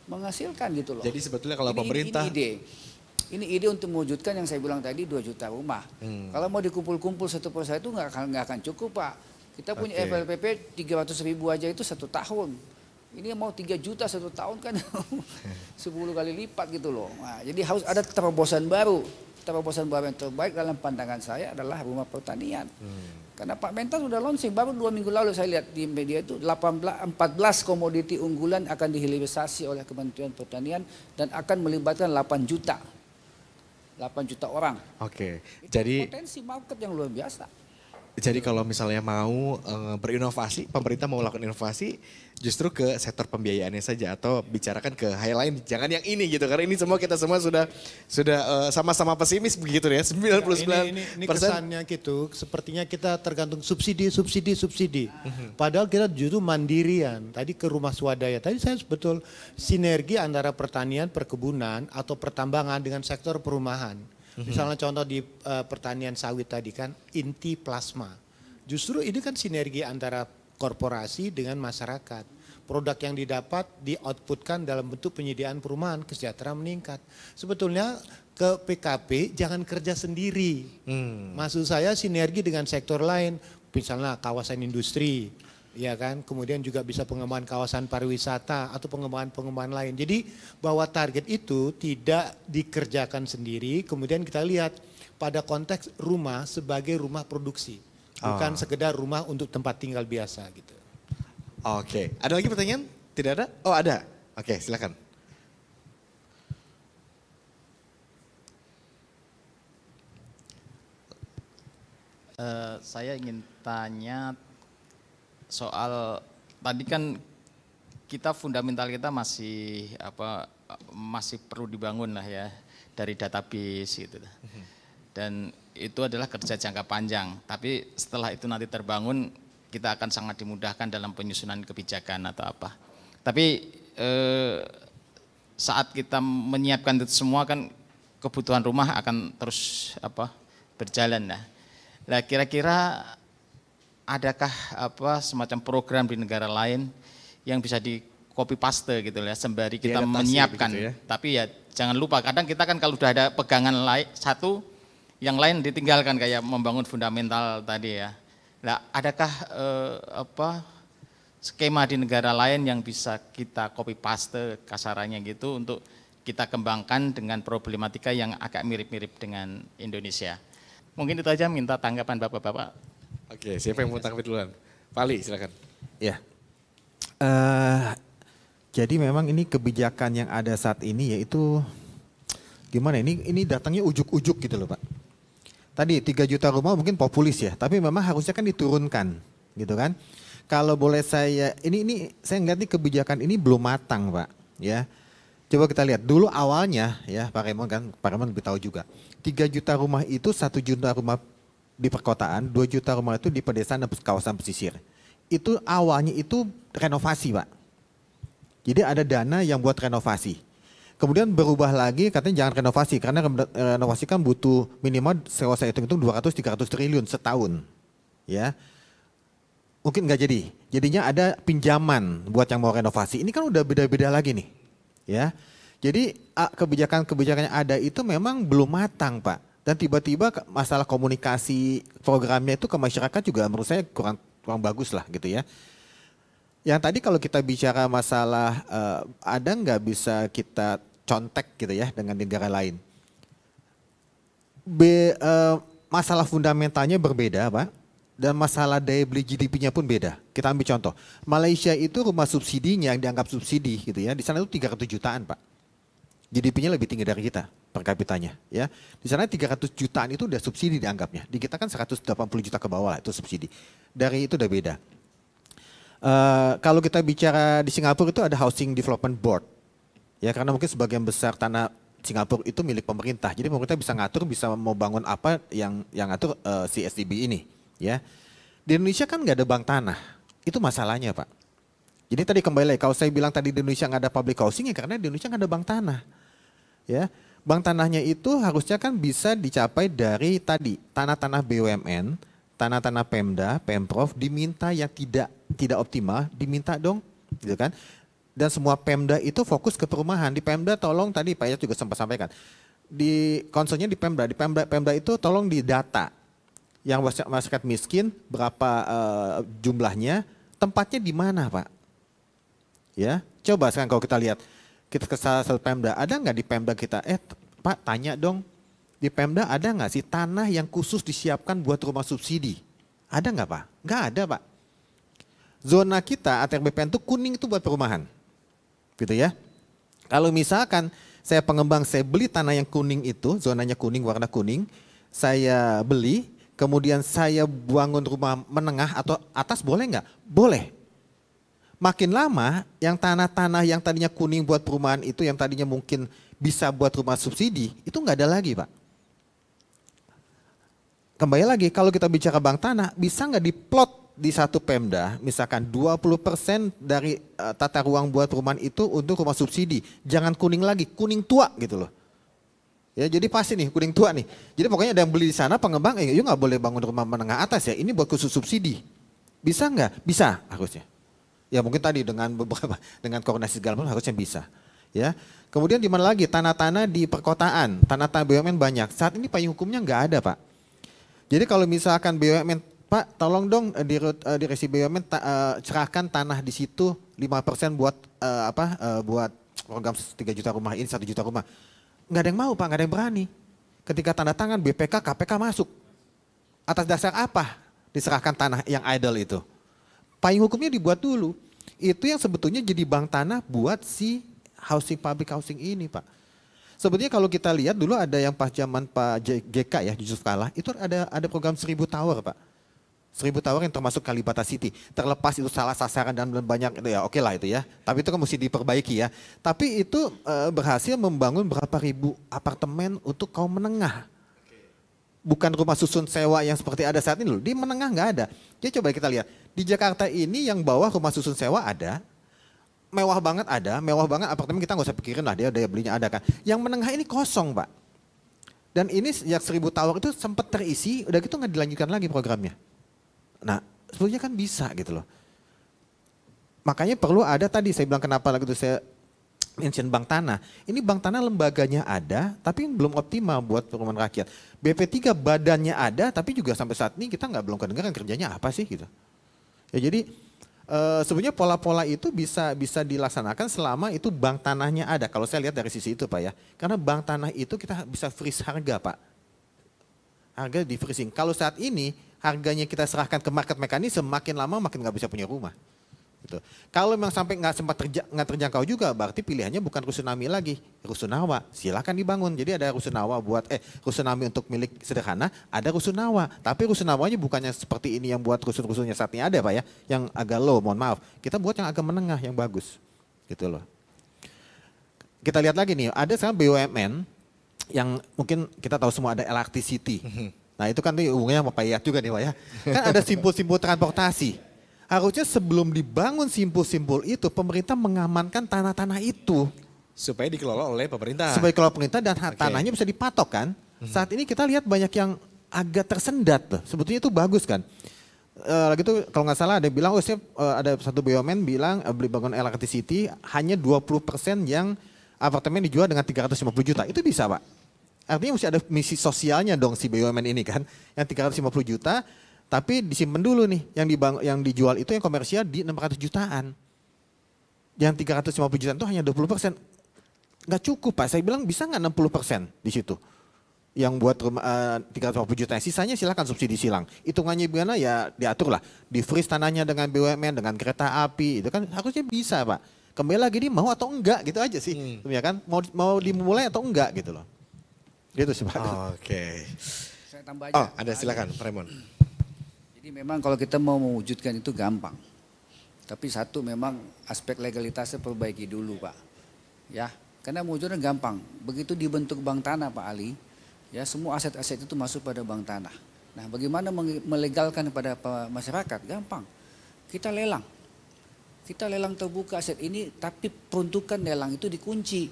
menghasilkan gitu loh. Jadi sebetulnya kalau pemerintah. Ini ide untuk mewujudkan yang saya bilang tadi 2 juta rumah. Kalau mau dikumpul-kumpul satu persatu itu nggak akan cukup Pak. Kita punya FLPP 300.000 aja itu 1 tahun. Ini mau 3 juta 1 tahun kan 10 kali lipat gitu loh. Nah, jadi harus ada terobosan baru. Terobosan baru yang terbaik dalam pandangan saya adalah rumah pertanian. Karena Pak Mentan sudah launching, baru 2 minggu lalu saya lihat di media itu 14 komoditi unggulan akan dihilirisasi oleh Kementerian Pertanian dan akan melibatkan 8 juta orang. Oke, Itu jadi potensi market yang luar biasa. Jadi kalau misalnya mau berinovasi, pemerintah mau melakukan inovasi justru ke sektor pembiayaannya saja atau bicarakan ke hal lain, jangan yang ini gitu. Karena ini semua kita semua sudah sama-sama pesimis begitu ya, 99%. Ini kesannya gitu, sepertinya kita tergantung subsidi. Padahal kita justru mandirian. Tadi ke rumah swadaya, tadi saya betul sinergi antara pertanian, perkebunan atau pertambangan dengan sektor perumahan. Misalnya contoh di pertanian sawit tadi kan inti plasma. Justru ini kan sinergi antara korporasi dengan masyarakat. Produk yang didapat di-outputkan dalam bentuk penyediaan perumahan, kesejahteraan meningkat. Sebetulnya ke PKP jangan kerja sendiri. Maksud saya sinergi dengan sektor lain, misalnya kawasan industri. Ya kan, kemudian juga bisa pengembangan kawasan pariwisata atau pengembangan lain. Jadi bahwa target itu tidak dikerjakan sendiri, kemudian kita lihat pada konteks rumah sebagai rumah produksi. Bukan sekedar rumah untuk tempat tinggal biasa gitu. Oke, ada lagi pertanyaan? Tidak ada? Oh ada, oke silakan. Saya ingin tanya soal tadi kan kita fundamental kita masih perlu dibangun lah ya dari database gitu. Dan itu adalah kerja jangka panjang. Tapi setelah itu nanti terbangun kita akan sangat dimudahkan dalam penyusunan kebijakan atau apa. Tapi saat kita menyiapkan itu semua kan kebutuhan rumah akan terus berjalan lah. Nah, kira-kira adakah semacam program di negara lain yang bisa di copy paste gitu ya, sembari kita menyiapkan. Begitu ya. Tapi ya jangan lupa, kadang kita kan kalau udah ada pegangan satu, yang lain ditinggalkan kayak membangun fundamental tadi ya. Nah, adakah skema di negara lain yang bisa kita copy paste kasarannya gitu untuk kita kembangkan dengan problematika yang agak mirip-mirip dengan Indonesia. Mungkin itu aja, minta tanggapan Bapak-Bapak. Oke, siapa yang mau tanggapi duluan? Pak Ali, silakan. Ya. Jadi memang ini kebijakan yang ada saat ini yaitu gimana ini datangnya ujuk-ujuk gitu loh Pak. Tadi 3 juta rumah mungkin populis ya, tapi memang harusnya kan diturunkan gitu kan. Kalau boleh saya, ini saya ngeliat nih kebijakan ini belum matang Pak ya. Coba kita lihat dulu awalnya ya Pak Raymond lebih tahu juga. 3 juta rumah itu 1 juta rumah di perkotaan, 2 juta rumah itu di pedesaan dan kawasan pesisir. Itu awalnya itu renovasi Pak. Jadi ada dana yang buat renovasi. Kemudian berubah lagi katanya jangan renovasi karena renovasi kan butuh minimal saya hitung-hitung 200-300 triliun setahun. Ya. Mungkin nggak jadi. Jadinya ada pinjaman buat yang mau renovasi. Ini kan udah beda-beda lagi nih. Ya. Jadi kebijakan-kebijakan yang ada itu memang belum matang Pak. Dan tiba-tiba masalah komunikasi programnya itu ke masyarakat juga menurut saya kurang bagus lah gitu ya. Yang tadi kalau kita bicara masalah ada nggak bisa kita contek gitu ya dengan negara lain. Masalah fundamentalnya berbeda Pak. Dan masalah daya beli GDP-nya pun beda. Kita ambil contoh. Malaysia itu rumah subsidinya yang dianggap subsidi gitu ya. Di sana itu 300 jutaan Pak. GDP-nya lebih tinggi dari kita per kapitanya ya. Di sana 300 jutaan itu udah subsidi dianggapnya. Di kita kan 180 juta ke bawah lah itu subsidi. Dari itu udah beda. Kalau kita bicara di Singapura itu ada Housing Development Board. Ya karena mungkin sebagian besar tanah Singapura itu milik pemerintah. Jadi pemerintah bisa ngatur, bisa mau bangun apa yang ngatur si SDB ini. Ya, di Indonesia kan nggak ada bank tanah, itu masalahnya Pak. Jadi tadi kembali lagi, kalau saya bilang tadi di Indonesia nggak ada public housing ya karena di Indonesia nggak ada bank tanah. Ya, bank tanahnya itu harusnya kan bisa dicapai dari tadi tanah-tanah BUMN, tanah-tanah Pemda, Pemprov diminta yang tidak optimal, diminta dong, gitu kan? Dan semua Pemda itu fokus ke perumahan. Di Pemda tolong tadi Pak Yat juga sempat sampaikan, di konselnya di Pemda itu tolong didata. Yang masyarakat miskin berapa jumlahnya, tempatnya di mana Pak? Ya, coba sekarang kalau kita lihat, kita ke salah satu Pemda, ada nggak di Pemda kita? Pak tanya dong, di Pemda ada nggak sih tanah yang khusus disiapkan buat rumah subsidi? Ada nggak Pak? Nggak ada Pak. Zona kita ATR BPN itu kuning itu buat perumahan, gitu ya. Kalau misalkan saya pengembang, saya beli tanah yang kuning itu, zonanya kuning, warna kuning, saya beli. Kemudian saya bangun rumah menengah atau atas boleh nggak? Boleh. Makin lama yang tanah-tanah yang tadinya kuning buat perumahan itu yang tadinya mungkin bisa buat rumah subsidi itu nggak ada lagi Pak. Kembali lagi kalau kita bicara bank tanah bisa nggak diplot di satu Pemda misalkan 20% dari tata ruang buat perumahan itu untuk rumah subsidi. Jangan kuning lagi, kuning tua gitu loh. Ya jadi pasti nih kuning tua nih. Jadi pokoknya ada yang beli di sana pengembang, yuk nggak boleh bangun rumah menengah atas ya. Ini buat khusus subsidi. Bisa nggak? Bisa harusnya. Ya mungkin tadi dengan beberapa dengan koordinasi segala macam harusnya bisa. Ya. Kemudian di mana lagi tanah-tanah di perkotaan, tanah-tanah BUMN banyak. Saat ini payung hukumnya nggak ada Pak. Jadi kalau misalkan BUMN Pak tolong dong di resi BUMN cerahkan tanah di situ 5% buat buat program 3 juta rumah ini 1 juta rumah. Nggak ada yang mau Pak, nggak ada yang berani. Ketika tanda tangan BPK, KPK masuk. Atas dasar apa diserahkan tanah yang idle itu? Payung hukumnya dibuat dulu. Itu yang sebetulnya jadi bank tanah buat si public housing ini Pak. Sebetulnya kalau kita lihat dulu ada yang pas zaman Pak JK ya, Yusuf Kala, itu ada program 1000 tower Pak. 1000 tower yang termasuk Kalibata City. Terlepas itu salah sasaran dan banyak itu ya oke lah itu ya. Tapi itu kan mesti diperbaiki ya. Tapi itu berhasil membangun berapa ribu apartemen untuk kaum menengah. Bukan rumah susun sewa yang seperti ada saat ini loh. Di menengah nggak ada. Jadi coba kita lihat. Di Jakarta ini yang bawah rumah susun sewa ada. mewah banget ada, mewah banget apartemen kita nggak usah pikirin lah, dia daya belinya ada kan. Yang menengah ini kosong Pak. Dan ini sejak 1000 tower itu sempat terisi, udah gitu nggak dilanjutkan lagi programnya. Nah sebetulnya kan bisa gitu loh. Makanya perlu ada tadi saya bilang kenapa lagi itu saya mention bank tanah. Ini bank tanah lembaganya ada tapi belum optimal buat perumahan rakyat. BP3 badannya ada tapi juga sampai saat ini kita belum kedengaran kerjanya apa sih gitu. Ya jadi sebenarnya pola-pola itu bisa dilaksanakan selama itu bank tanahnya ada. Kalau saya lihat dari sisi itu Pak ya. Karena bank tanah itu kita bisa freeze harga Pak. Harga di freezing. Kalau saat ini harganya kita serahkan ke market mekanisme makin lama makin nggak bisa punya rumah. Gitu. Kalau memang sampai nggak terjangkau juga, berarti pilihannya bukan rusunami lagi, rusunawa. Silakan dibangun. Jadi ada rusunawa rusunami untuk milik sederhana, ada rusunawa. Tapi rusunawanya bukannya seperti ini yang buat rusun-rusunnya saat ini ada Pak ya, yang agak low, mohon maaf. Kita buat yang agak menengah, yang bagus, gitu loh. Kita lihat lagi nih, ada sekarang BUMN yang mungkin kita tahu semua ada LRT City. Nah itu kan hubungannya sama Pak Yayat juga nih Pak ya. Kan ada simpul-simpul transportasi. Harusnya sebelum dibangun simpul-simpul itu, pemerintah mengamankan tanah-tanah itu. Supaya dikelola oleh pemerintah. Supaya dikelola pemerintah dan tanahnya bisa dipatok kan. Saat ini kita lihat banyak yang agak tersendat tuh. Sebetulnya itu bagus kan. Lagi itu kalau nggak salah ada bilang, ada satu BUMN bilang beli bangun LRT City hanya 20% yang apartemen dijual dengan 350 juta. Itu bisa Pak. Artinya mesti ada misi sosialnya dong si BUMN ini kan. Yang 350 juta. Tapi disimpan dulu nih, yang dijual itu yang komersial di 600 jutaan. Yang 350 jutaan itu hanya 20%. Nggak cukup Pak, saya bilang bisa nggak 60% di situ. Yang buat 350 juta, sisanya silakan subsidi silang. Hitungannya gimana ya diatur lah. Di freeze tanahnya dengan BUMN, dengan kereta api, itu kan harusnya bisa Pak. Kembali lagi dia mau atau enggak gitu aja sih. Ya kan? Mau dimulai atau enggak gitu loh. Gitu sih Pak. Oke. Saya tambah aja. Ada silakan Pak Raymond. Jadi memang kalau kita mau mewujudkan itu gampang. Tapi satu memang aspek legalitasnya perbaiki dulu Pak. Ya, karena mewujudnya gampang. Begitu dibentuk bank tanah Pak Ali, ya semua aset-aset itu masuk pada bank tanah. Nah bagaimana melegalkan kepada masyarakat? Gampang. Kita lelang. Kita lelang terbuka aset ini tapi peruntukan lelang itu dikunci.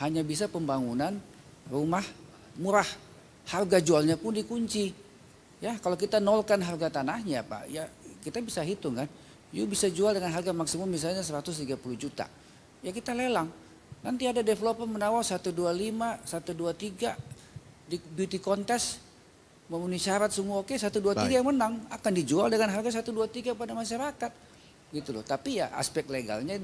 Hanya bisa pembangunan rumah murah. Harga jualnya pun dikunci. Ya kalau kita nolkan harga tanahnya Pak, ya kita bisa hitung kan. You bisa jual dengan harga maksimum misalnya 130 juta. Ya kita lelang. Nanti ada developer menawar 125, 123 di beauty contest. Memenuhi syarat semua oke, 123 yang menang. Akan dijual dengan harga 123 pada masyarakat. Gitu loh. Tapi ya aspek legalnya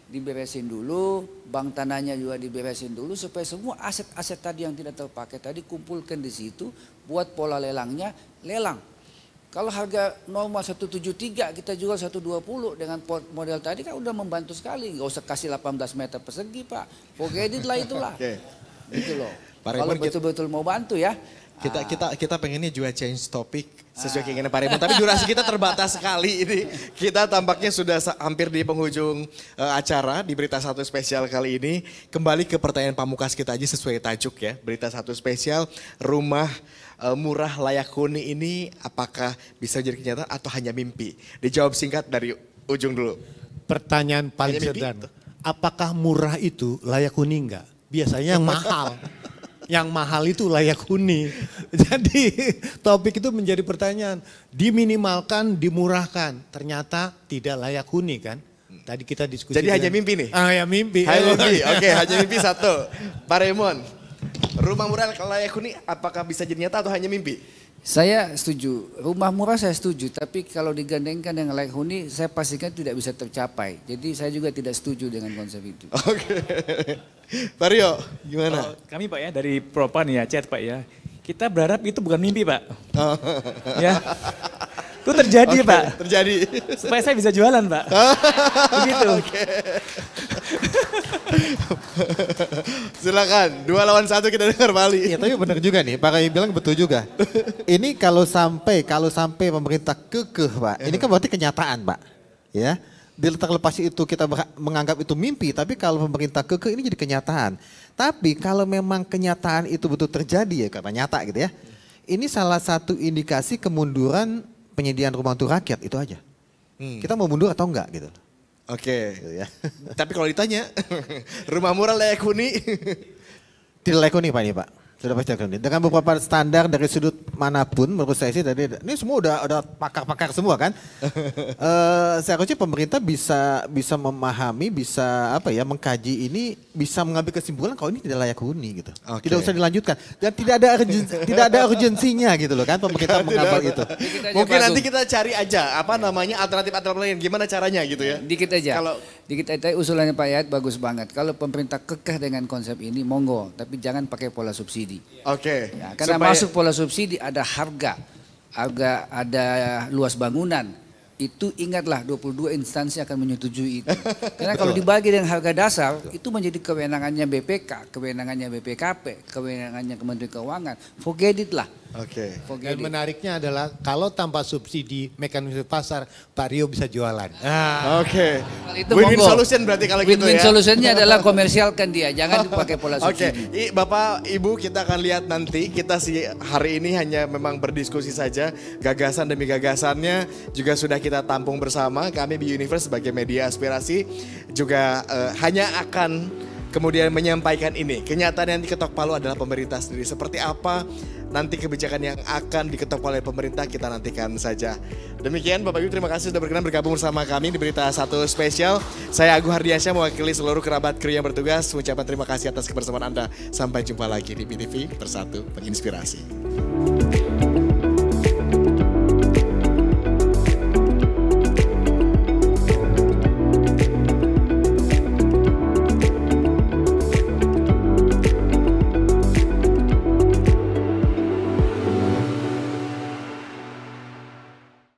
diberesin dulu, bank tanahnya juga diberesin dulu supaya semua aset-aset tadi yang tidak terpakai tadi kumpulkan di situ, buat pola lelangnya, lelang. Kalau harga normal 173 kita jual 120 dengan model tadi kan udah membantu sekali, nggak usah kasih 18 meter persegi Pak, forget it lah itulah. Gitu loh. Kalau betul-betul mau bantu ya. Kita pengennya juga change topik sesuai keinginan Pak Raymond. Tapi durasi kita terbatas sekali ini. Kita tampaknya sudah hampir di penghujung acara di Berita Satu Spesial kali ini. Kembali ke pertanyaan pamungkas kita aja sesuai tajuk ya. Berita Satu Spesial, rumah murah layak huni ini apakah bisa jadi kenyataan atau hanya mimpi? Dijawab singkat dari ujung dulu. Pertanyaan paling sederhana. Apakah murah itu layak huni enggak? Biasanya yang mahal. Yang mahal itu layak huni. Jadi topik itu menjadi pertanyaan. Diminimalkan, dimurahkan. Ternyata tidak layak huni kan. Tadi kita diskusi. Jadi hanya mimpi nih? Ya mimpi. Hanya mimpi, oke hanya mimpi satu. Pak Raymond, rumah murah layak huni apakah bisa jadi nyata atau hanya mimpi? Saya setuju, rumah murah saya setuju, tapi kalau digandengkan dengan layak huni saya pastikan tidak bisa tercapai. Jadi saya juga tidak setuju dengan konsep itu. Oke. Pak Rio, gimana? Kami Pak ya dari Propan ya, chat Pak ya. Kita berharap itu bukan mimpi Pak. Ya. Itu terjadi Pak. Terjadi. Supaya saya bisa jualan Pak. Begitu. Silakan, 2 lawan 1 kita dengar Pak Ali. Iya tapi benar juga nih, Pak Rai bilang betul juga. Ini kalau sampai pemerintah kekeh Pak, ini kan berarti kenyataan Pak. Ya, terlepas itu kita menganggap itu mimpi, tapi kalau pemerintah kekeh ini jadi kenyataan. Tapi kalau memang kenyataan itu betul terjadi ya, karena nyata gitu ya. Ini salah satu indikasi kemunduran penyediaan rumah untuk rakyat, itu aja. Kita mau mundur atau enggak gitu. Oke. Gitu ya. Tapi kalau ditanya, rumah murah layak huni. Tidak layak huni Pak ini Pak. Sudah pasti layak huni. Dengan beberapa standar dari sudut manapun menurut saya sih tadi ini semua udah pakar-pakar semua kan. Seharusnya pemerintah bisa memahami, bisa apa ya mengkaji ini, bisa mengambil kesimpulan kalau ini tidak layak huni gitu. Oke. Tidak usah dilanjutkan dan tidak ada urgensinya gitu loh kan pemerintah mengambil itu. Mungkin nanti kita cari aja apa namanya alternatif lain. Gimana caranya gitu ya. Dikit aja. Kalau Dikit aja usulannya Pak Yayat bagus banget. Kalau pemerintah kekeh dengan konsep ini monggo, tapi jangan pakai pola subsidi. Oke. Ya, karena masuk pola subsidi ada harga, ada luas bangunan. Itu ingatlah 22 instansi akan menyetujui itu. Karena kalau dibagi dengan harga dasar itu menjadi kewenangannya BPK, kewenangannya BPKP, kewenangannya Kementerian Keuangan. Forget it lah. Oke. Dan menariknya adalah kalau tanpa subsidi mekanisme pasar, Pak Rio bisa jualan. Oke. Itu Win-win monggo. solution berarti kalau gitu Win-win ya. solutionnya adalah komersialkan dia, jangan dipakai pola Oke, subsidi. Bapak Ibu kita akan lihat nanti. Kita sih hari ini hanya memang berdiskusi saja. Gagasan demi gagasannya juga sudah kita tampung bersama. Kami di Universe sebagai media aspirasi juga hanya akan kemudian menyampaikan ini. Kenyataan yang diketok palu adalah pemerintah sendiri. Seperti apa nanti kebijakan yang akan diketok palu oleh pemerintah kita nantikan saja. Demikian Bapak Ibu terima kasih sudah berkenan bergabung bersama kami di Berita 1 Spesial. Saya Agung Hardiansyah mewakili seluruh kerabat kru yang bertugas. Mengucapkan terima kasih atas kebersamaan Anda. Sampai jumpa lagi di BTV Bersatu Menginspirasi.